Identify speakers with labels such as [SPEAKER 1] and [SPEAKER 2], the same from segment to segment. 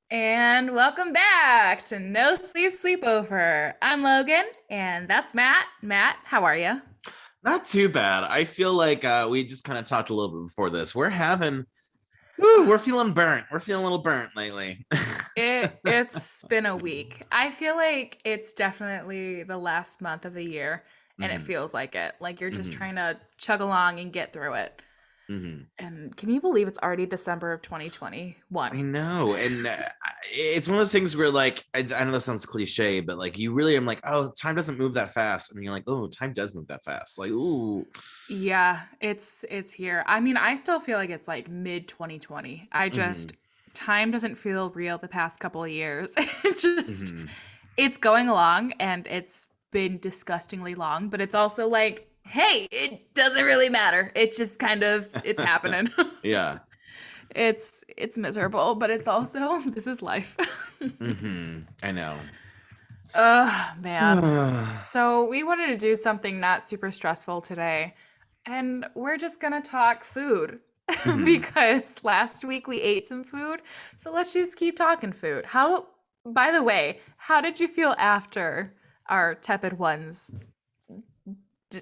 [SPEAKER 1] And welcome back to No Sleep Sleepover. I'm Logan, and that's Matt. Matt, how are you?
[SPEAKER 2] Not too bad. I feel like we just kind of talked a little bit before this. We're feeling burnt. We're feeling a little burnt lately.
[SPEAKER 1] It's been a week. I feel like it's definitely the last month of the year, and it
[SPEAKER 2] hmm
[SPEAKER 1] feels like it. Like you're just
[SPEAKER 2] hmm
[SPEAKER 1] trying to chug along and get through it.
[SPEAKER 2] hmm
[SPEAKER 1] And can you believe it's already December of
[SPEAKER 2] I
[SPEAKER 1] 2021?
[SPEAKER 2] know, and it's one of those things where, like, I know this sounds cliche, but like, you really am like, oh, time doesn't move that fast, and you're like, oh, time does move that fast. Like, ooh,
[SPEAKER 1] Yeah, it's here. I mean, I still feel like it's like mid 2020. I just
[SPEAKER 2] hmm
[SPEAKER 1] time doesn't feel real the past couple of years. It just
[SPEAKER 2] hmm
[SPEAKER 1] it's going along and it's been disgustingly long, but it's also like, hey, it doesn't really matter. It's just kind of it's happening.
[SPEAKER 2] yeah,
[SPEAKER 1] It's miserable, but it's also this is life.
[SPEAKER 2] I know.
[SPEAKER 1] Oh man. So we wanted to do something not super stressful today. And we're just gonna talk food
[SPEAKER 2] hmm
[SPEAKER 1] because last week we ate some food. So let's just keep talking food. By the way, how did you feel after our tepid ones? D-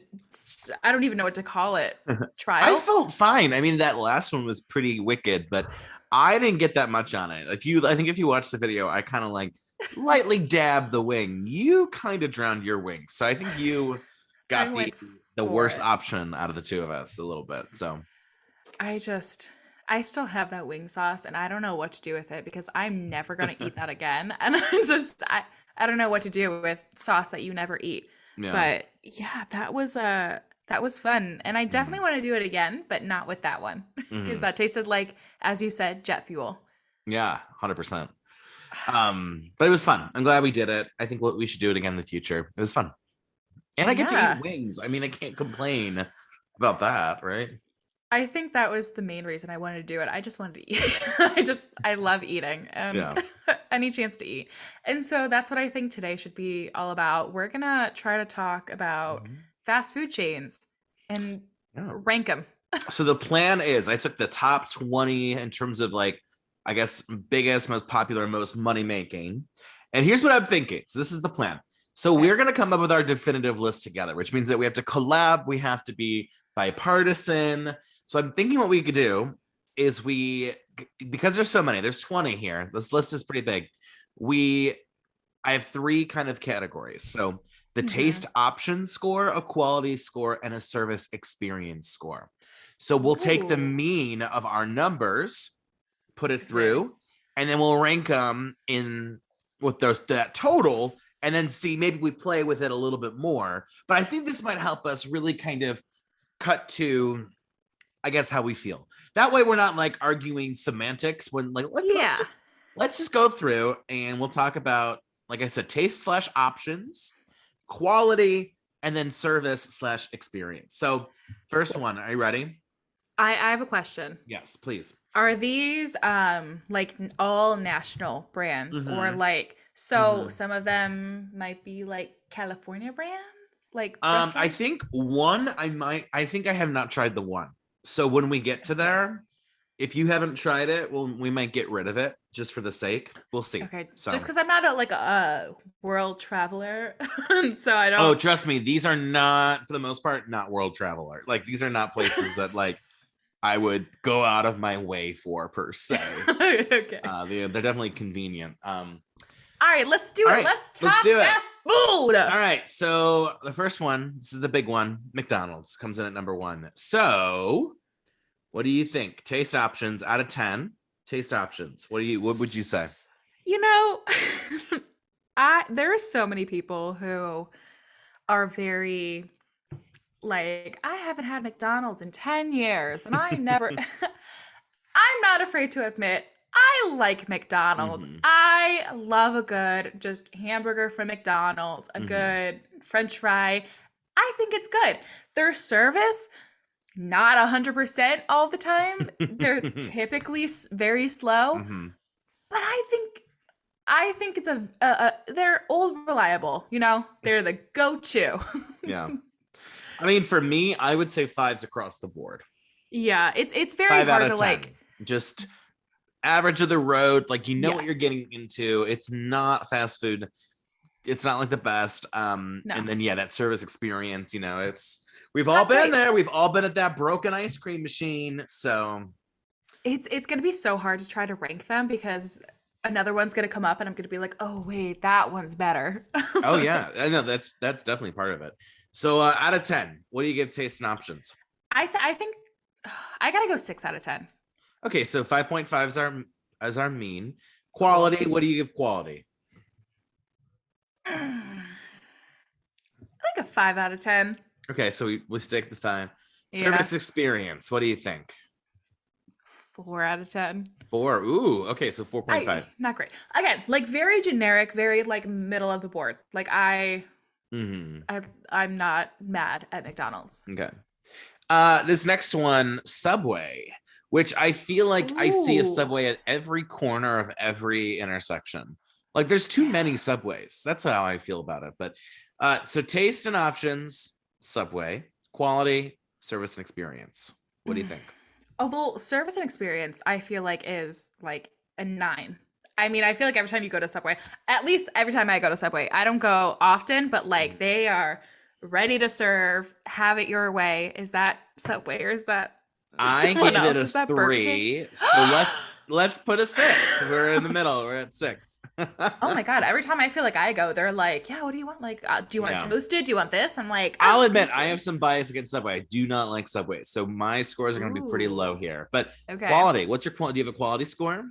[SPEAKER 1] I don't even know what to call it.
[SPEAKER 2] I
[SPEAKER 1] Trial?
[SPEAKER 2] felt fine. I mean, that last one was pretty wicked, but I didn't get that much on it. I think if you watch the video, I kind of like lightly dabbed the wing. You kind of drowned your wing, so I think you
[SPEAKER 1] I
[SPEAKER 2] got
[SPEAKER 1] went
[SPEAKER 2] the
[SPEAKER 1] for
[SPEAKER 2] worst
[SPEAKER 1] it.
[SPEAKER 2] option out of the two of us a little bit. So
[SPEAKER 1] I just, I still have that wing sauce and I don't know what to do with it because I'm never gonna eat that again. And I don't know what to do with sauce that you never eat.
[SPEAKER 2] yeah,
[SPEAKER 1] But yeah, that was fun. And I
[SPEAKER 2] hmm
[SPEAKER 1] definitely want to do it again, but not with that one. Because
[SPEAKER 2] hmm
[SPEAKER 1] that tasted like, as you said, jet fuel.
[SPEAKER 2] yeah, 100%. But it was fun. I'm glad we did it. I think we should do it again in the future. It was fun, and I get to eat
[SPEAKER 1] Yeah.
[SPEAKER 2] wings. I mean, I can't complain about that, right?
[SPEAKER 1] I think that was the main reason I wanted to do it. I just wanted to eat. I love eating and
[SPEAKER 2] Yeah.
[SPEAKER 1] any chance to eat. And so that's what I think today should be all about. We're gonna try to talk about
[SPEAKER 2] Mhm.
[SPEAKER 1] fast food chains and
[SPEAKER 2] Yeah.
[SPEAKER 1] rank them.
[SPEAKER 2] So the plan is I took the top 20 in terms of, like, I guess, biggest, most popular, most money making. And here's what I'm thinking. So this is the plan. So
[SPEAKER 1] Okay.
[SPEAKER 2] we're going to come up with our definitive list together, which means that we have to collab, we have to be bipartisan. So I'm thinking what we could do is because there's so many, there's 20 here. This list is pretty big. We I have three kind of categories. So the taste
[SPEAKER 1] Hmm.
[SPEAKER 2] option score, a quality score, and a service experience score. So we'll take the
[SPEAKER 1] Ooh.
[SPEAKER 2] mean of our numbers, put it
[SPEAKER 1] Okay.
[SPEAKER 2] through, and then we'll rank them in with that total, and then see, maybe we play with it a little bit more. But I think this might help us really kind of cut to, I guess, how we feel. That way we're not like arguing semantics when, like,
[SPEAKER 1] Yeah.
[SPEAKER 2] let's just go through and we'll talk about, like I said, taste slash options, quality, and then service slash experience. So first one, are you ready?
[SPEAKER 1] I have a question.
[SPEAKER 2] Yes, please.
[SPEAKER 1] Are these like all national brands or
[SPEAKER 2] Mm-hmm.
[SPEAKER 1] like so
[SPEAKER 2] Mm-hmm.
[SPEAKER 1] some of them might be like California brands, like
[SPEAKER 2] I
[SPEAKER 1] restaurants?
[SPEAKER 2] think one I think I have not tried the one. So when we get to
[SPEAKER 1] Okay.
[SPEAKER 2] there, if you haven't tried it, well, we might get rid of it just for the sake. We'll see.
[SPEAKER 1] Okay, just
[SPEAKER 2] So,
[SPEAKER 1] because I'm not like a world traveler, so I
[SPEAKER 2] oh,
[SPEAKER 1] don't.
[SPEAKER 2] trust me, these are not, for the most part, not world traveler. Like, these are not places that, like, I would go out of my way for, per se.
[SPEAKER 1] Okay.
[SPEAKER 2] They're definitely convenient.
[SPEAKER 1] All right, let's do
[SPEAKER 2] All
[SPEAKER 1] it.
[SPEAKER 2] right,
[SPEAKER 1] Let's
[SPEAKER 2] let's
[SPEAKER 1] talk
[SPEAKER 2] do it.
[SPEAKER 1] fast food.
[SPEAKER 2] All right, so the first one, this is the big one. McDonald's comes in at number one. So, what do you think? Taste options out of 10. Taste options. What would you say?
[SPEAKER 1] You know, I there are so many people who are very like, I haven't had McDonald's in 10 years and I never I'm not afraid to admit I like McDonald's.
[SPEAKER 2] hmm
[SPEAKER 1] I love a good just hamburger from McDonald's, a
[SPEAKER 2] hmm
[SPEAKER 1] good french fry. I think it's good. Their service, not 100% all the time. They're typically very slow,
[SPEAKER 2] hmm
[SPEAKER 1] but I think it's they're old reliable, you know? They're the go-to.
[SPEAKER 2] Yeah. I mean, for me, I would say fives across the board.
[SPEAKER 1] Yeah, it's very
[SPEAKER 2] Five out
[SPEAKER 1] hard
[SPEAKER 2] of
[SPEAKER 1] to like
[SPEAKER 2] 10. Just, average of the road. Like, you know what you're
[SPEAKER 1] Yes.
[SPEAKER 2] getting into. It's not fast food. It's not like the best. And
[SPEAKER 1] No.
[SPEAKER 2] then that service experience, we've all
[SPEAKER 1] Not
[SPEAKER 2] been
[SPEAKER 1] great.
[SPEAKER 2] there. We've all been at that broken ice cream machine. So
[SPEAKER 1] It's gonna be so hard to try to rank them because another one's gonna come up and I'm gonna be like, oh wait, that one's better.
[SPEAKER 2] oh yeah, I know that's definitely part of it. So out of 10, what do you give Taste and Options?
[SPEAKER 1] I think I gotta go 6 out of 10.
[SPEAKER 2] Okay, so 5.5 is our mean.
[SPEAKER 1] Cool.
[SPEAKER 2] Quality, what do you give quality?
[SPEAKER 1] I like a 5 out of 10.
[SPEAKER 2] Okay, so we stick the 5.
[SPEAKER 1] Yeah.
[SPEAKER 2] Service experience, what do you think?
[SPEAKER 1] 4 out of 10.
[SPEAKER 2] 4. Ooh, okay, so 4.5.
[SPEAKER 1] Not great. Again, like very generic, very like middle of the board. Like I'm not mad at McDonald's.
[SPEAKER 2] Okay. This next one, Subway, which I feel like I see a
[SPEAKER 1] Ooh.
[SPEAKER 2] Subway at every corner of every intersection. Like, there's too many Subways. That's how I feel about it. But so Taste and Options, Subway, quality, service and experience. What do you think?
[SPEAKER 1] Oh, well, service and experience, I feel like is like a 9. I mean, I feel like every time you go to Subway, at least every time I go to Subway, I don't go often, but like they are ready to serve, have it your way. Is that Subway or is that
[SPEAKER 2] I
[SPEAKER 1] someone
[SPEAKER 2] give it
[SPEAKER 1] else? Is
[SPEAKER 2] a
[SPEAKER 1] that Burger King?
[SPEAKER 2] 3. So let's put a 6. We're in the middle. We're at 6.
[SPEAKER 1] Oh my God. Every time I feel like I go, they're like, yeah, what do you want? Like, do you want it toasted? Do you want this? I'm like,
[SPEAKER 2] I'll admit I have some bias against Subway. I do not like Subway. So my scores are going to be pretty low
[SPEAKER 1] Ooh.
[SPEAKER 2] here. But
[SPEAKER 1] Okay.
[SPEAKER 2] quality, what's your quality? Do you have a quality score?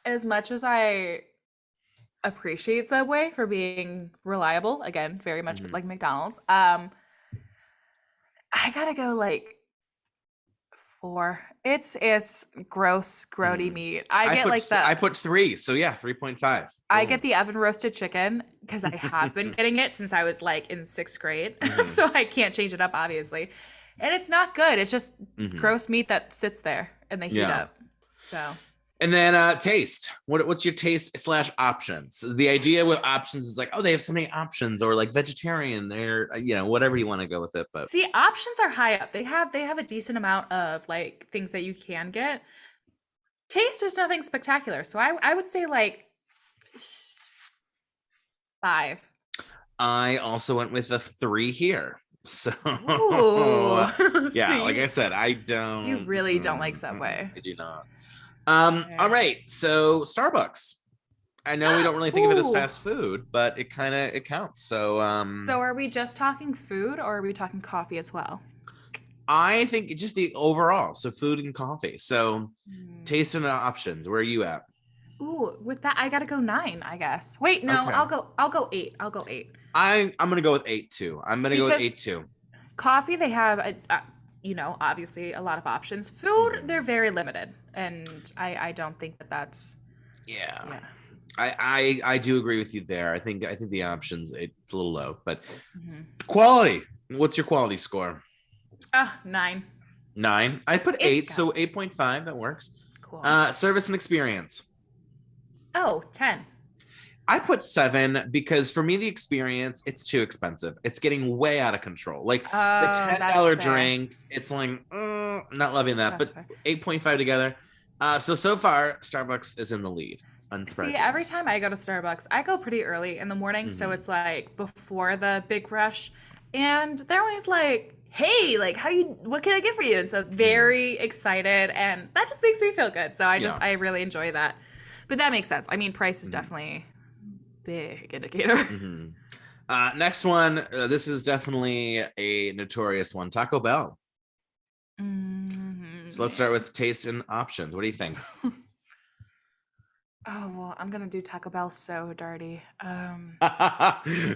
[SPEAKER 1] As much as I appreciate Subway for being reliable, again, very much like McDonald's, I gotta go like 4. It's gross, grody meat.
[SPEAKER 2] I put 3. So yeah, 3.5.
[SPEAKER 1] I get the oven roasted chicken because I have been getting it since I was like in 6th grade. So I can't change it up, obviously. And it's not good. It's just gross meat that sits there and they heat up. So.
[SPEAKER 2] And then taste. What's your taste / options? The idea with options is like, oh, they have so many options, or like vegetarian, they're whatever you want to go with it. But
[SPEAKER 1] see, options are high up. They have a decent amount of like things that you can get. Taste is nothing spectacular. So I would say like 5.
[SPEAKER 2] I also went with a 3 here. So
[SPEAKER 1] Ooh.
[SPEAKER 2] yeah,
[SPEAKER 1] See,
[SPEAKER 2] like I said, I don't.
[SPEAKER 1] You really don't like Subway.
[SPEAKER 2] I do not. All right, so Starbucks. I know we don't really think of it as fast food, but it counts. So
[SPEAKER 1] so are we just talking food or are we talking coffee as well?
[SPEAKER 2] I think just the overall, so food and coffee. So taste and options. Where are you at?
[SPEAKER 1] Ooh, with that I gotta go 9, I guess. Wait, no,
[SPEAKER 2] Okay.
[SPEAKER 1] I'll go 8. I'll go 8.
[SPEAKER 2] I'm gonna go with 8 too. I'm gonna go with 8 too.
[SPEAKER 1] Coffee, they have obviously a lot of options. Food, they're very limited, and I don't think that's.
[SPEAKER 2] Yeah. I do agree with you there. I think the options, it's a little low, but quality. What's your quality score?
[SPEAKER 1] 9.
[SPEAKER 2] 9. I put 8, so 8.5. That works.
[SPEAKER 1] Cool.
[SPEAKER 2] Service and experience.
[SPEAKER 1] 10.
[SPEAKER 2] I put 7 because for me the experience, it's too expensive. It's getting way out of control. Like the $10 drinks, it's like not loving that. That's but fair. 8.5 together. So far Starbucks is in the lead.
[SPEAKER 1] See, every time I go to Starbucks, I go pretty early in the morning, so it's like before the big rush, and they're always like, "Hey, like what can I get for you?" And so very excited, and that just makes me feel good. So I really enjoy that. But that makes sense. I mean, price is definitely big indicator.
[SPEAKER 2] Next one, this is definitely a notorious one, Taco Bell. So let's start with taste and options. What do you think?
[SPEAKER 1] Oh, well, I'm gonna do Taco Bell so dirty.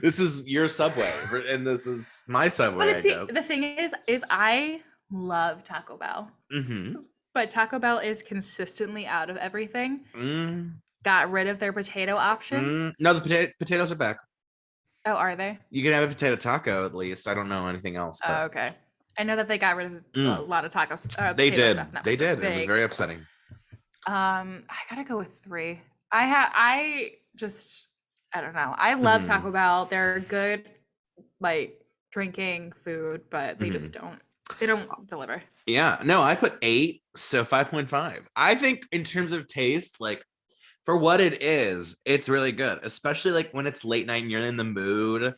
[SPEAKER 2] This is your Subway and this is my Subway.
[SPEAKER 1] But the thing is I love Taco Bell. But Taco Bell is consistently out of everything. Got rid of their potato options.
[SPEAKER 2] No, the potatoes are back.
[SPEAKER 1] Oh, are they?
[SPEAKER 2] You can have a potato taco at least. I don't know anything else. But...
[SPEAKER 1] Oh, okay. I know that they got rid of a lot of tacos.
[SPEAKER 2] They did.
[SPEAKER 1] Stuff,
[SPEAKER 2] they did. It was very upsetting.
[SPEAKER 1] I gotta go with 3. I don't know. I love Taco Bell. They're good, like drinking food, but they just don't. They don't deliver.
[SPEAKER 2] Yeah, no, I put 8, so 5.5. I think in terms of taste, like for what it is, it's really good, especially like when it's late night and you're in the mood.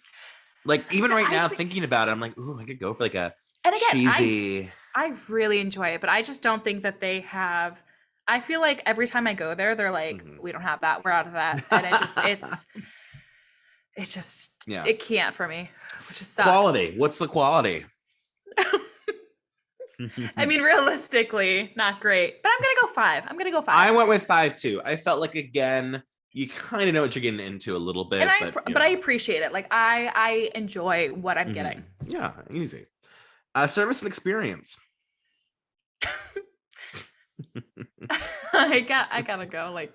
[SPEAKER 2] Like even right now, thinking about it, I'm like, ooh, I could go for like a
[SPEAKER 1] and again,
[SPEAKER 2] cheesy.
[SPEAKER 1] I really enjoy it, but I just don't think that they have. I feel like every time I go there, they're like, we don't have that, we're out of that, and it just
[SPEAKER 2] Yeah,
[SPEAKER 1] it can't for me, which just sucks.
[SPEAKER 2] Quality. What's the quality?
[SPEAKER 1] I mean, realistically, not great, but I'm gonna go 5.
[SPEAKER 2] I went with 5 too. I felt like again, you kind of know what you're getting into a little bit,
[SPEAKER 1] but I appreciate it. Like I enjoy what I'm getting.
[SPEAKER 2] Yeah, easy. Service and experience.
[SPEAKER 1] I gotta go like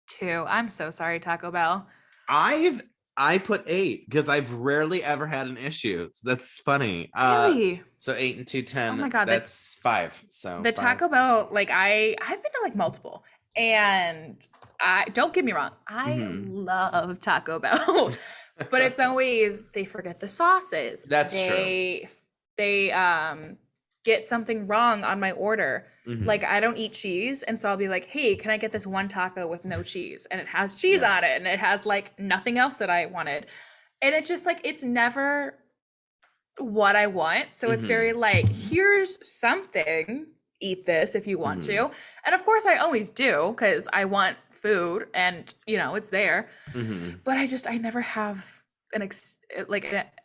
[SPEAKER 1] 2. I'm so sorry, Taco Bell.
[SPEAKER 2] I put 8 because I've rarely ever had an issue. So that's funny.
[SPEAKER 1] Really?
[SPEAKER 2] So 8 and 2, 10.
[SPEAKER 1] Oh my God,
[SPEAKER 2] that's 5. So
[SPEAKER 1] the
[SPEAKER 2] 5.
[SPEAKER 1] Taco Bell, like I've been to like multiple, and I don't get me wrong, I love Taco Bell, but it's always they forget the sauces.
[SPEAKER 2] That's true.
[SPEAKER 1] They get something wrong on my order. Like I don't eat cheese, and so I'll be like, hey, can I get this one taco with no cheese? And it has cheese on it, and it has like nothing else that I wanted. And it's just like it's never what I want. So it's very like, here's something, eat this if you want to. And of course I always do because I want food and it's there. But I never have an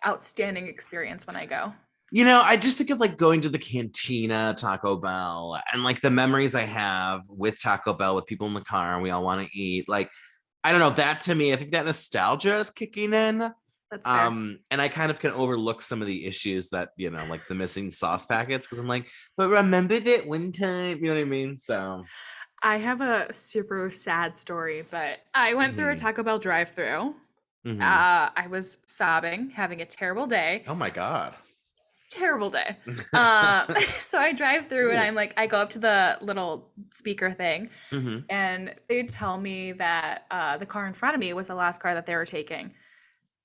[SPEAKER 1] outstanding experience when I go.
[SPEAKER 2] I just think of like going to the cantina, Taco Bell, and like the memories I have with Taco Bell with people in the car and we all want to eat. Like, I don't know, that to me, I think that nostalgia is kicking in.
[SPEAKER 1] That's fair.
[SPEAKER 2] And I kind of can overlook some of the issues that, like the missing sauce packets, because I'm like, but remember that one time, you know what I mean? So
[SPEAKER 1] I have a super sad story, but I went through a Taco Bell drive-through. I was sobbing, having a terrible day.
[SPEAKER 2] Oh my God.
[SPEAKER 1] Terrible day. So I drive through and I'm like, I go up to the little speaker thing and they tell me that the car in front of me was the last car that they were taking.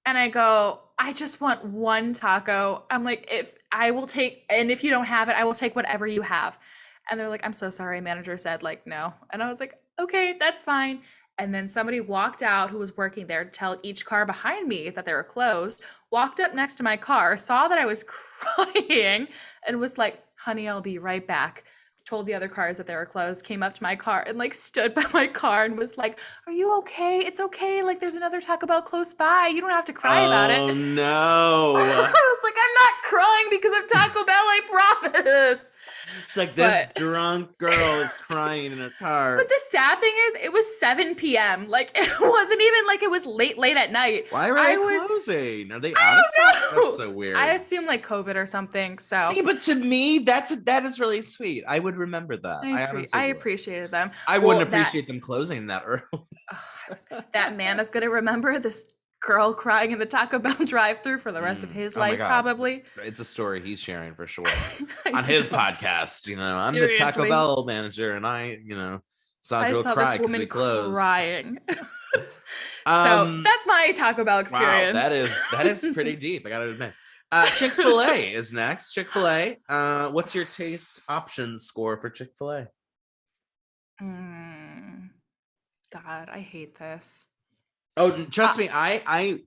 [SPEAKER 1] And I go, I just want one taco. I'm like, if you don't have it, I will take whatever you have. And they're like, I'm so sorry. Manager said like, no. And I was like, okay, that's fine. And then somebody walked out who was working there to tell each car behind me that they were closed, walked up next to my car, saw that I was crying and was like, honey, I'll be right back. Told the other cars that they were closed, came up to my car and like stood by my car and was like, are you okay? It's okay. Like there's another Taco Bell close by. You don't have to cry about it.
[SPEAKER 2] Oh no.
[SPEAKER 1] I was like, I'm not crying because of Taco Bell, I promise.
[SPEAKER 2] She's like, this drunk girl is crying in her car.
[SPEAKER 1] But the sad thing is, it was 7 p.m. Like, it wasn't even like it was late at night.
[SPEAKER 2] Why were they closing? Are they out of stock? That's so weird.
[SPEAKER 1] I assume like COVID or something. So
[SPEAKER 2] see, but to me, that is really sweet. I would remember that.
[SPEAKER 1] I appreciated them.
[SPEAKER 2] I wouldn't appreciate them closing that early.
[SPEAKER 1] That man is gonna remember this girl crying in the Taco Bell drive-through for the rest of his life, probably.
[SPEAKER 2] It's a story he's sharing for sure on his podcast. I'm
[SPEAKER 1] Seriously.
[SPEAKER 2] the Taco Bell manager, and I saw a girl cry because we closed.
[SPEAKER 1] Crying. So that's my Taco Bell experience.
[SPEAKER 2] Wow, that is pretty deep. I gotta admit. Chick-Fil-A is next. Chick-Fil-A. What's your taste options score for Chick-Fil-A?
[SPEAKER 1] God, I hate this.
[SPEAKER 2] Oh, trust me, I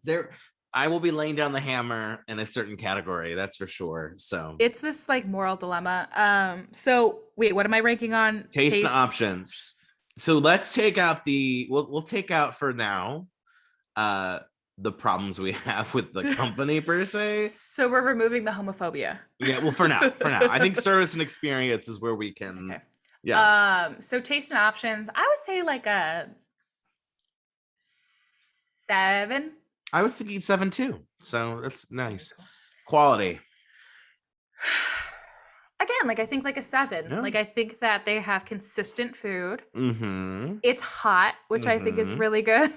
[SPEAKER 2] will be laying down the hammer in a certain category. That's for sure. So
[SPEAKER 1] it's this like moral dilemma. So wait, what am I ranking on?
[SPEAKER 2] Taste and options. So let's take out we'll take out for now the problems we have with the company per se.
[SPEAKER 1] So we're removing the homophobia.
[SPEAKER 2] Yeah, well, for now. I think service and experience is where we can.
[SPEAKER 1] Okay.
[SPEAKER 2] Yeah.
[SPEAKER 1] So taste and options, I would say like a 7.
[SPEAKER 2] I was thinking 7 too. So that's nice. Quality.
[SPEAKER 1] Again, like I think like a 7. Yeah. Like I think that they have consistent food. It's hot, which I think is really good.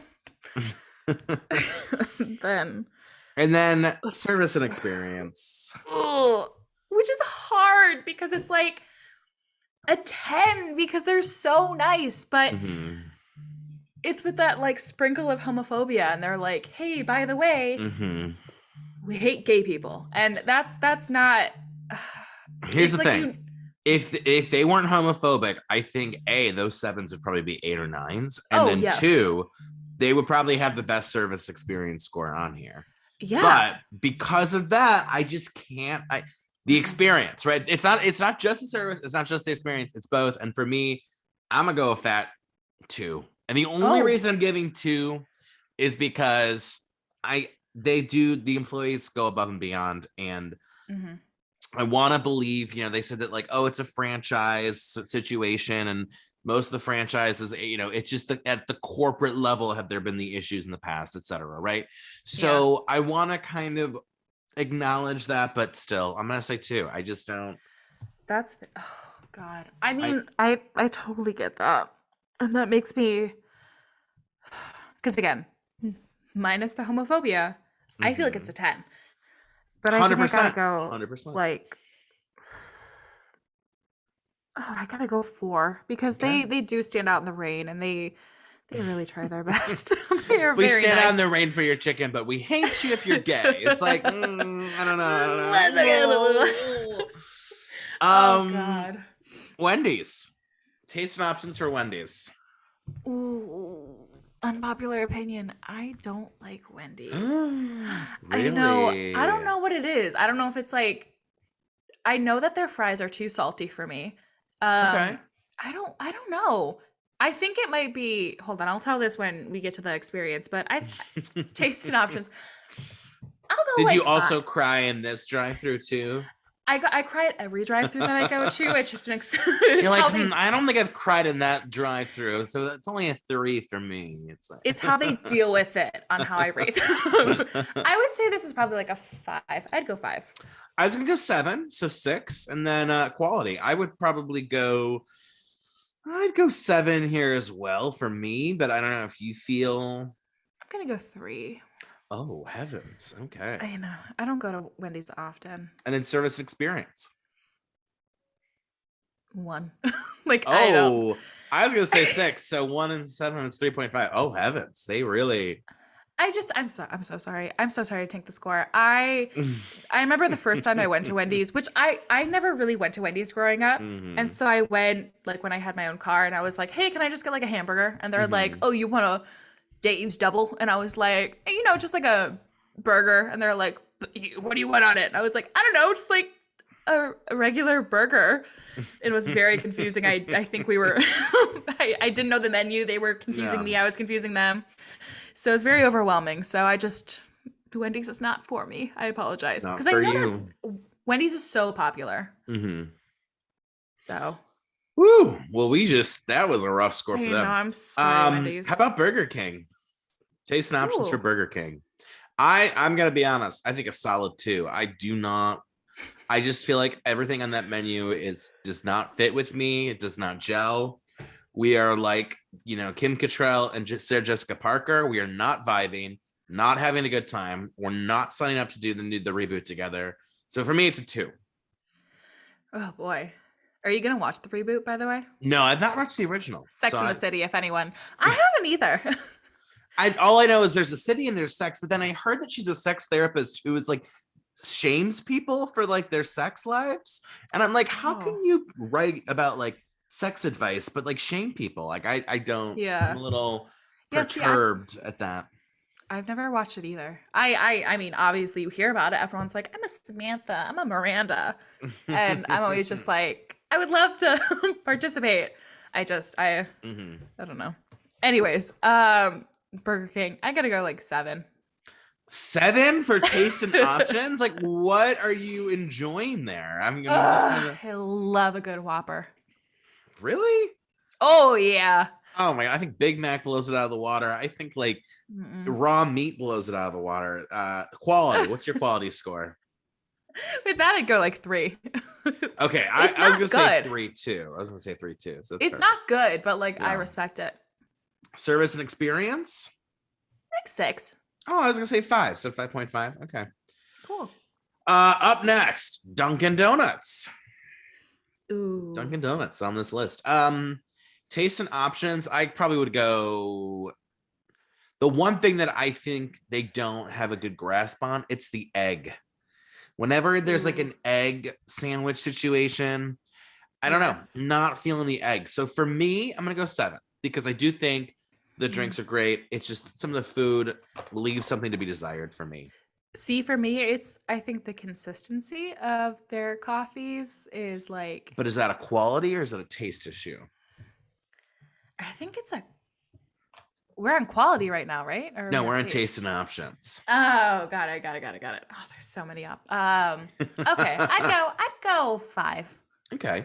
[SPEAKER 1] And
[SPEAKER 2] then service and experience.
[SPEAKER 1] Which is hard because it's like a 10 because they're so nice, but it's with that like sprinkle of homophobia, and they're like, hey, by the way, we hate gay people, and that's not
[SPEAKER 2] Here's
[SPEAKER 1] It's
[SPEAKER 2] the
[SPEAKER 1] like
[SPEAKER 2] thing. If they weren't homophobic, I think those 7s would probably be 8 or 9s, and
[SPEAKER 1] Oh,
[SPEAKER 2] then
[SPEAKER 1] yes.
[SPEAKER 2] 2, they would probably have the best service experience score on here.
[SPEAKER 1] Yeah.
[SPEAKER 2] But because of that, I just can't. The experience, right? It's not just the service. It's not just the experience. It's both. And for me, I'm gonna go with that 2. And the only
[SPEAKER 1] Oh.
[SPEAKER 2] reason I'm giving 2 is because the employees go above and beyond, and
[SPEAKER 1] Mm-hmm.
[SPEAKER 2] I want to believe, they said that like, oh, it's a franchise situation, and most of the franchises, it's just at the corporate level have there been the issues in the past, etc. Right?
[SPEAKER 1] Yeah.
[SPEAKER 2] So I want to kind of acknowledge that, but still, I'm gonna say 2. I just don't.
[SPEAKER 1] That's oh God. I mean, I totally get that. And that makes me because again, minus the homophobia, I feel like it's a 10. But I think I gotta
[SPEAKER 2] 100%,
[SPEAKER 1] go
[SPEAKER 2] 100%.
[SPEAKER 1] like oh, I gotta go 4 because
[SPEAKER 2] Okay.
[SPEAKER 1] they do stand out in the rain and they really try their best. They are
[SPEAKER 2] We
[SPEAKER 1] very
[SPEAKER 2] stand out in
[SPEAKER 1] nice.
[SPEAKER 2] the rain for your chicken, but we hate you if you're gay. It's like, I don't know.
[SPEAKER 1] Let's go. Oh
[SPEAKER 2] Um,
[SPEAKER 1] God.
[SPEAKER 2] Wendy's. Taste and options for Wendy's.
[SPEAKER 1] Ooh, unpopular opinion. I don't like Wendy's. I know. I
[SPEAKER 2] Really?
[SPEAKER 1] don't know what it is. I don't know if it's like I know that their fries are too salty for me.
[SPEAKER 2] Okay.
[SPEAKER 1] I don't know. I think it might be hold on, I'll tell this when we get to the experience, but I tasting options. I'll go
[SPEAKER 2] Did
[SPEAKER 1] like
[SPEAKER 2] you
[SPEAKER 1] 5.
[SPEAKER 2] also cry in this drive-through too?
[SPEAKER 1] I cry at every drive-through that I go to. It's just makes
[SPEAKER 2] You're
[SPEAKER 1] it's
[SPEAKER 2] like,
[SPEAKER 1] how they
[SPEAKER 2] I don't think I've cried in that drive-through, so that's only a 3 for me. It's
[SPEAKER 1] it's how they
[SPEAKER 2] like
[SPEAKER 1] deal with it on how I rate them. I would say this is probably like a 5. I'd go 5.
[SPEAKER 2] I was gonna go 7, so 6, and then quality. I'd go 7 here as well for me, but I don't know if you feel.
[SPEAKER 1] I'm gonna go 3.
[SPEAKER 2] Oh heavens, okay.
[SPEAKER 1] I know. I don't go to Wendy's often.
[SPEAKER 2] And then service experience.
[SPEAKER 1] 1. Like I don't.
[SPEAKER 2] Oh, I was gonna say 6, so 1 and 7 is 3.5. Oh heavens, they really.
[SPEAKER 1] I'm so sorry. I'm so sorry to take the score. I remember the first time I went to Wendy's, which I never really went to Wendy's growing up. And
[SPEAKER 2] Mhm.
[SPEAKER 1] so I went like when I had my own car and I was like, "Hey, can I just get like a hamburger?" And they're like,
[SPEAKER 2] Mhm.
[SPEAKER 1] "Oh, you want a Dave's double?" And I was like, just like a burger." And they're like, "What do you want on it?" And I was like, "I don't know, just like a regular burger." It was very confusing. I think we were I didn't know the menu. They were confusing
[SPEAKER 2] Yeah,
[SPEAKER 1] me. I was confusing them. So it's very overwhelming. So Wendy's is not for me. I apologize
[SPEAKER 2] not
[SPEAKER 1] because I
[SPEAKER 2] for
[SPEAKER 1] know
[SPEAKER 2] you.
[SPEAKER 1] Wendy's is so popular.
[SPEAKER 2] Mhm.
[SPEAKER 1] So
[SPEAKER 2] Woo. Well, that was a rough score for
[SPEAKER 1] I know
[SPEAKER 2] them.
[SPEAKER 1] I'm sorry,
[SPEAKER 2] How
[SPEAKER 1] Wendy's.
[SPEAKER 2] about Burger King? Taste and options for
[SPEAKER 1] Ooh,
[SPEAKER 2] Burger King. I'm gonna be honest. I think a solid 2. I do not. I just feel like everything on that menu does not fit with me. It does not gel. We are like, Kim Cattrall and Sarah Jessica Parker. We are not vibing, not having a good time. We're not signing up to do the reboot together. So for me, it's a 2.
[SPEAKER 1] oh boy. Are you gonna watch the reboot? By the way,
[SPEAKER 2] No, I've not watched the original. So
[SPEAKER 1] Sex in the City. If anyone, I haven't either.
[SPEAKER 2] all I know is there's a city and there's sex, but then I heard that she's a sex therapist who is like shames people for like their sex lives, and I'm like, how can
[SPEAKER 1] Oh
[SPEAKER 2] you write about like sex advice but like shame people? Like I don't. I'm
[SPEAKER 1] yeah,
[SPEAKER 2] a little
[SPEAKER 1] yeah. See, I've
[SPEAKER 2] perturbed at that.
[SPEAKER 1] I've never watched it either. I mean, obviously you hear about it. Everyone's like, I'm a Samantha, I'm a Miranda. And I'm always just like, I would love to participate. I
[SPEAKER 2] Mhm.
[SPEAKER 1] I don't know. Anyways, Burger King, I gotta go like 7.
[SPEAKER 2] 7 for taste and options. Like, what are you enjoying there? I'm just
[SPEAKER 1] Ugh,
[SPEAKER 2] gonna.
[SPEAKER 1] I love a good Whopper.
[SPEAKER 2] Really?
[SPEAKER 1] Oh yeah.
[SPEAKER 2] Oh my God, I think Big Mac blows it out of the water. I think like
[SPEAKER 1] Mm-mm.
[SPEAKER 2] raw meat blows it out of the water. Quality. What's your quality score?
[SPEAKER 1] With that, I'd go like 3.
[SPEAKER 2] Okay,
[SPEAKER 1] It's
[SPEAKER 2] I was
[SPEAKER 1] not
[SPEAKER 2] gonna say
[SPEAKER 1] good.
[SPEAKER 2] 3 too. I was gonna say 3 too. So that's
[SPEAKER 1] It's
[SPEAKER 2] perfect.
[SPEAKER 1] not good, but like I
[SPEAKER 2] Yeah.
[SPEAKER 1] respect it.
[SPEAKER 2] Service and experience.
[SPEAKER 1] Like 6.
[SPEAKER 2] Oh, I was gonna say 5. So 5.5. Okay.
[SPEAKER 1] Cool.
[SPEAKER 2] Up next, Dunkin Donuts.
[SPEAKER 1] Ooh.
[SPEAKER 2] Dunkin Donuts on this list. Taste and options. I probably would go. The one thing that I think they don't have a good grasp on, it's the egg. Whenever there's like
[SPEAKER 1] Ooh.
[SPEAKER 2] an egg sandwich situation, I don't
[SPEAKER 1] Yeah,
[SPEAKER 2] know,
[SPEAKER 1] it's
[SPEAKER 2] not feeling the egg. So for me, I'm gonna go 7 because I do think the
[SPEAKER 1] mm.
[SPEAKER 2] drinks are great. It's just some of the food leaves something to be desired for me.
[SPEAKER 1] See, for me, it's I think the consistency of their coffees is like
[SPEAKER 2] But is that a quality or is it a taste issue?
[SPEAKER 1] I think it's a we're on quality right now, right? Or are
[SPEAKER 2] No,
[SPEAKER 1] we on
[SPEAKER 2] we're on taste and
[SPEAKER 1] taste?
[SPEAKER 2] options.
[SPEAKER 1] Oh, got it. Oh, there's so many up. Okay, I'd go 5.
[SPEAKER 2] Okay.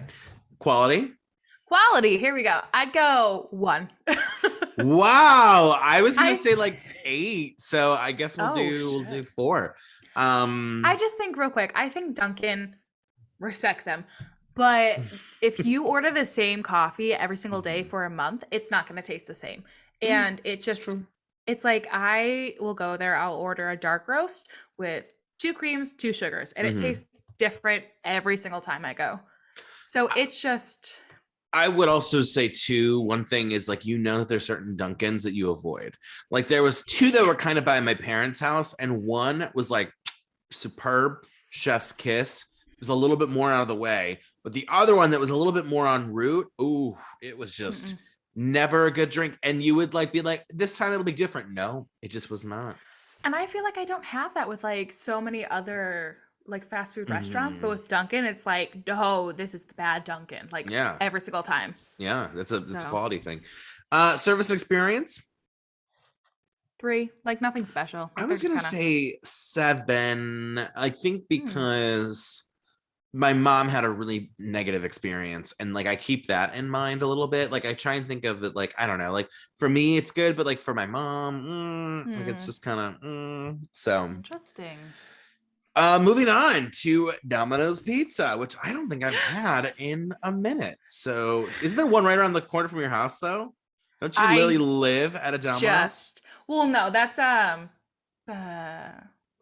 [SPEAKER 2] Quality?
[SPEAKER 1] Quality, here we go. I'd go 1.
[SPEAKER 2] Wow. I was gonna
[SPEAKER 1] I
[SPEAKER 2] say like 8. So I guess
[SPEAKER 1] oh
[SPEAKER 2] we'll do
[SPEAKER 1] shit.
[SPEAKER 2] 4.
[SPEAKER 1] I just think real quick, I think Dunkin' respect them. But if you order the same coffee every single day
[SPEAKER 2] Mhm.
[SPEAKER 1] for a month, it's not going to taste the same.
[SPEAKER 2] Mm,
[SPEAKER 1] And it
[SPEAKER 2] it's
[SPEAKER 1] just,
[SPEAKER 2] true.
[SPEAKER 1] it's like I will go there, I'll order a dark roast with 2 creams, 2 sugars, and it
[SPEAKER 2] Mhm.
[SPEAKER 1] tastes different every single time I go. So it's just,
[SPEAKER 2] I would also say too, one thing is like that there's certain Dunkins that you avoid. Like there was 2 that were kind of by my parents' house, and one was like superb, chef's kiss. It was a little bit more out of the way, but the other one that was a little bit more en route, ooh, it was just
[SPEAKER 1] mm-mm.
[SPEAKER 2] never a good drink. And you would like be like, this time it'll be different. No, it just was not.
[SPEAKER 1] And I feel like I don't have that with like so many other like fast food restaurants, but
[SPEAKER 2] Mhm.
[SPEAKER 1] with Dunkin', it's like, no, this is the bad Dunkin', like
[SPEAKER 2] Yeah,
[SPEAKER 1] every single time.
[SPEAKER 2] yeah, that's a
[SPEAKER 1] So
[SPEAKER 2] quality thing. Service and experience.
[SPEAKER 1] 3, like nothing special.
[SPEAKER 2] I
[SPEAKER 1] Like they're
[SPEAKER 2] was
[SPEAKER 1] just
[SPEAKER 2] gonna
[SPEAKER 1] kind of,
[SPEAKER 2] say 7. I think
[SPEAKER 1] hmm.
[SPEAKER 2] because my mom had a really negative experience, and like I keep that in mind a little bit. Like I try and think of it like I don't know, like for me it's good, but like for my mom, like it's
[SPEAKER 1] Hmm.
[SPEAKER 2] just kind of so.
[SPEAKER 1] Interesting.
[SPEAKER 2] Moving on to Domino's Pizza, which I don't think I've had in a minute. So, isn't there one right around the corner from your house though? Don't you literally
[SPEAKER 1] I
[SPEAKER 2] live at a Domino's?
[SPEAKER 1] just well, no, that's uh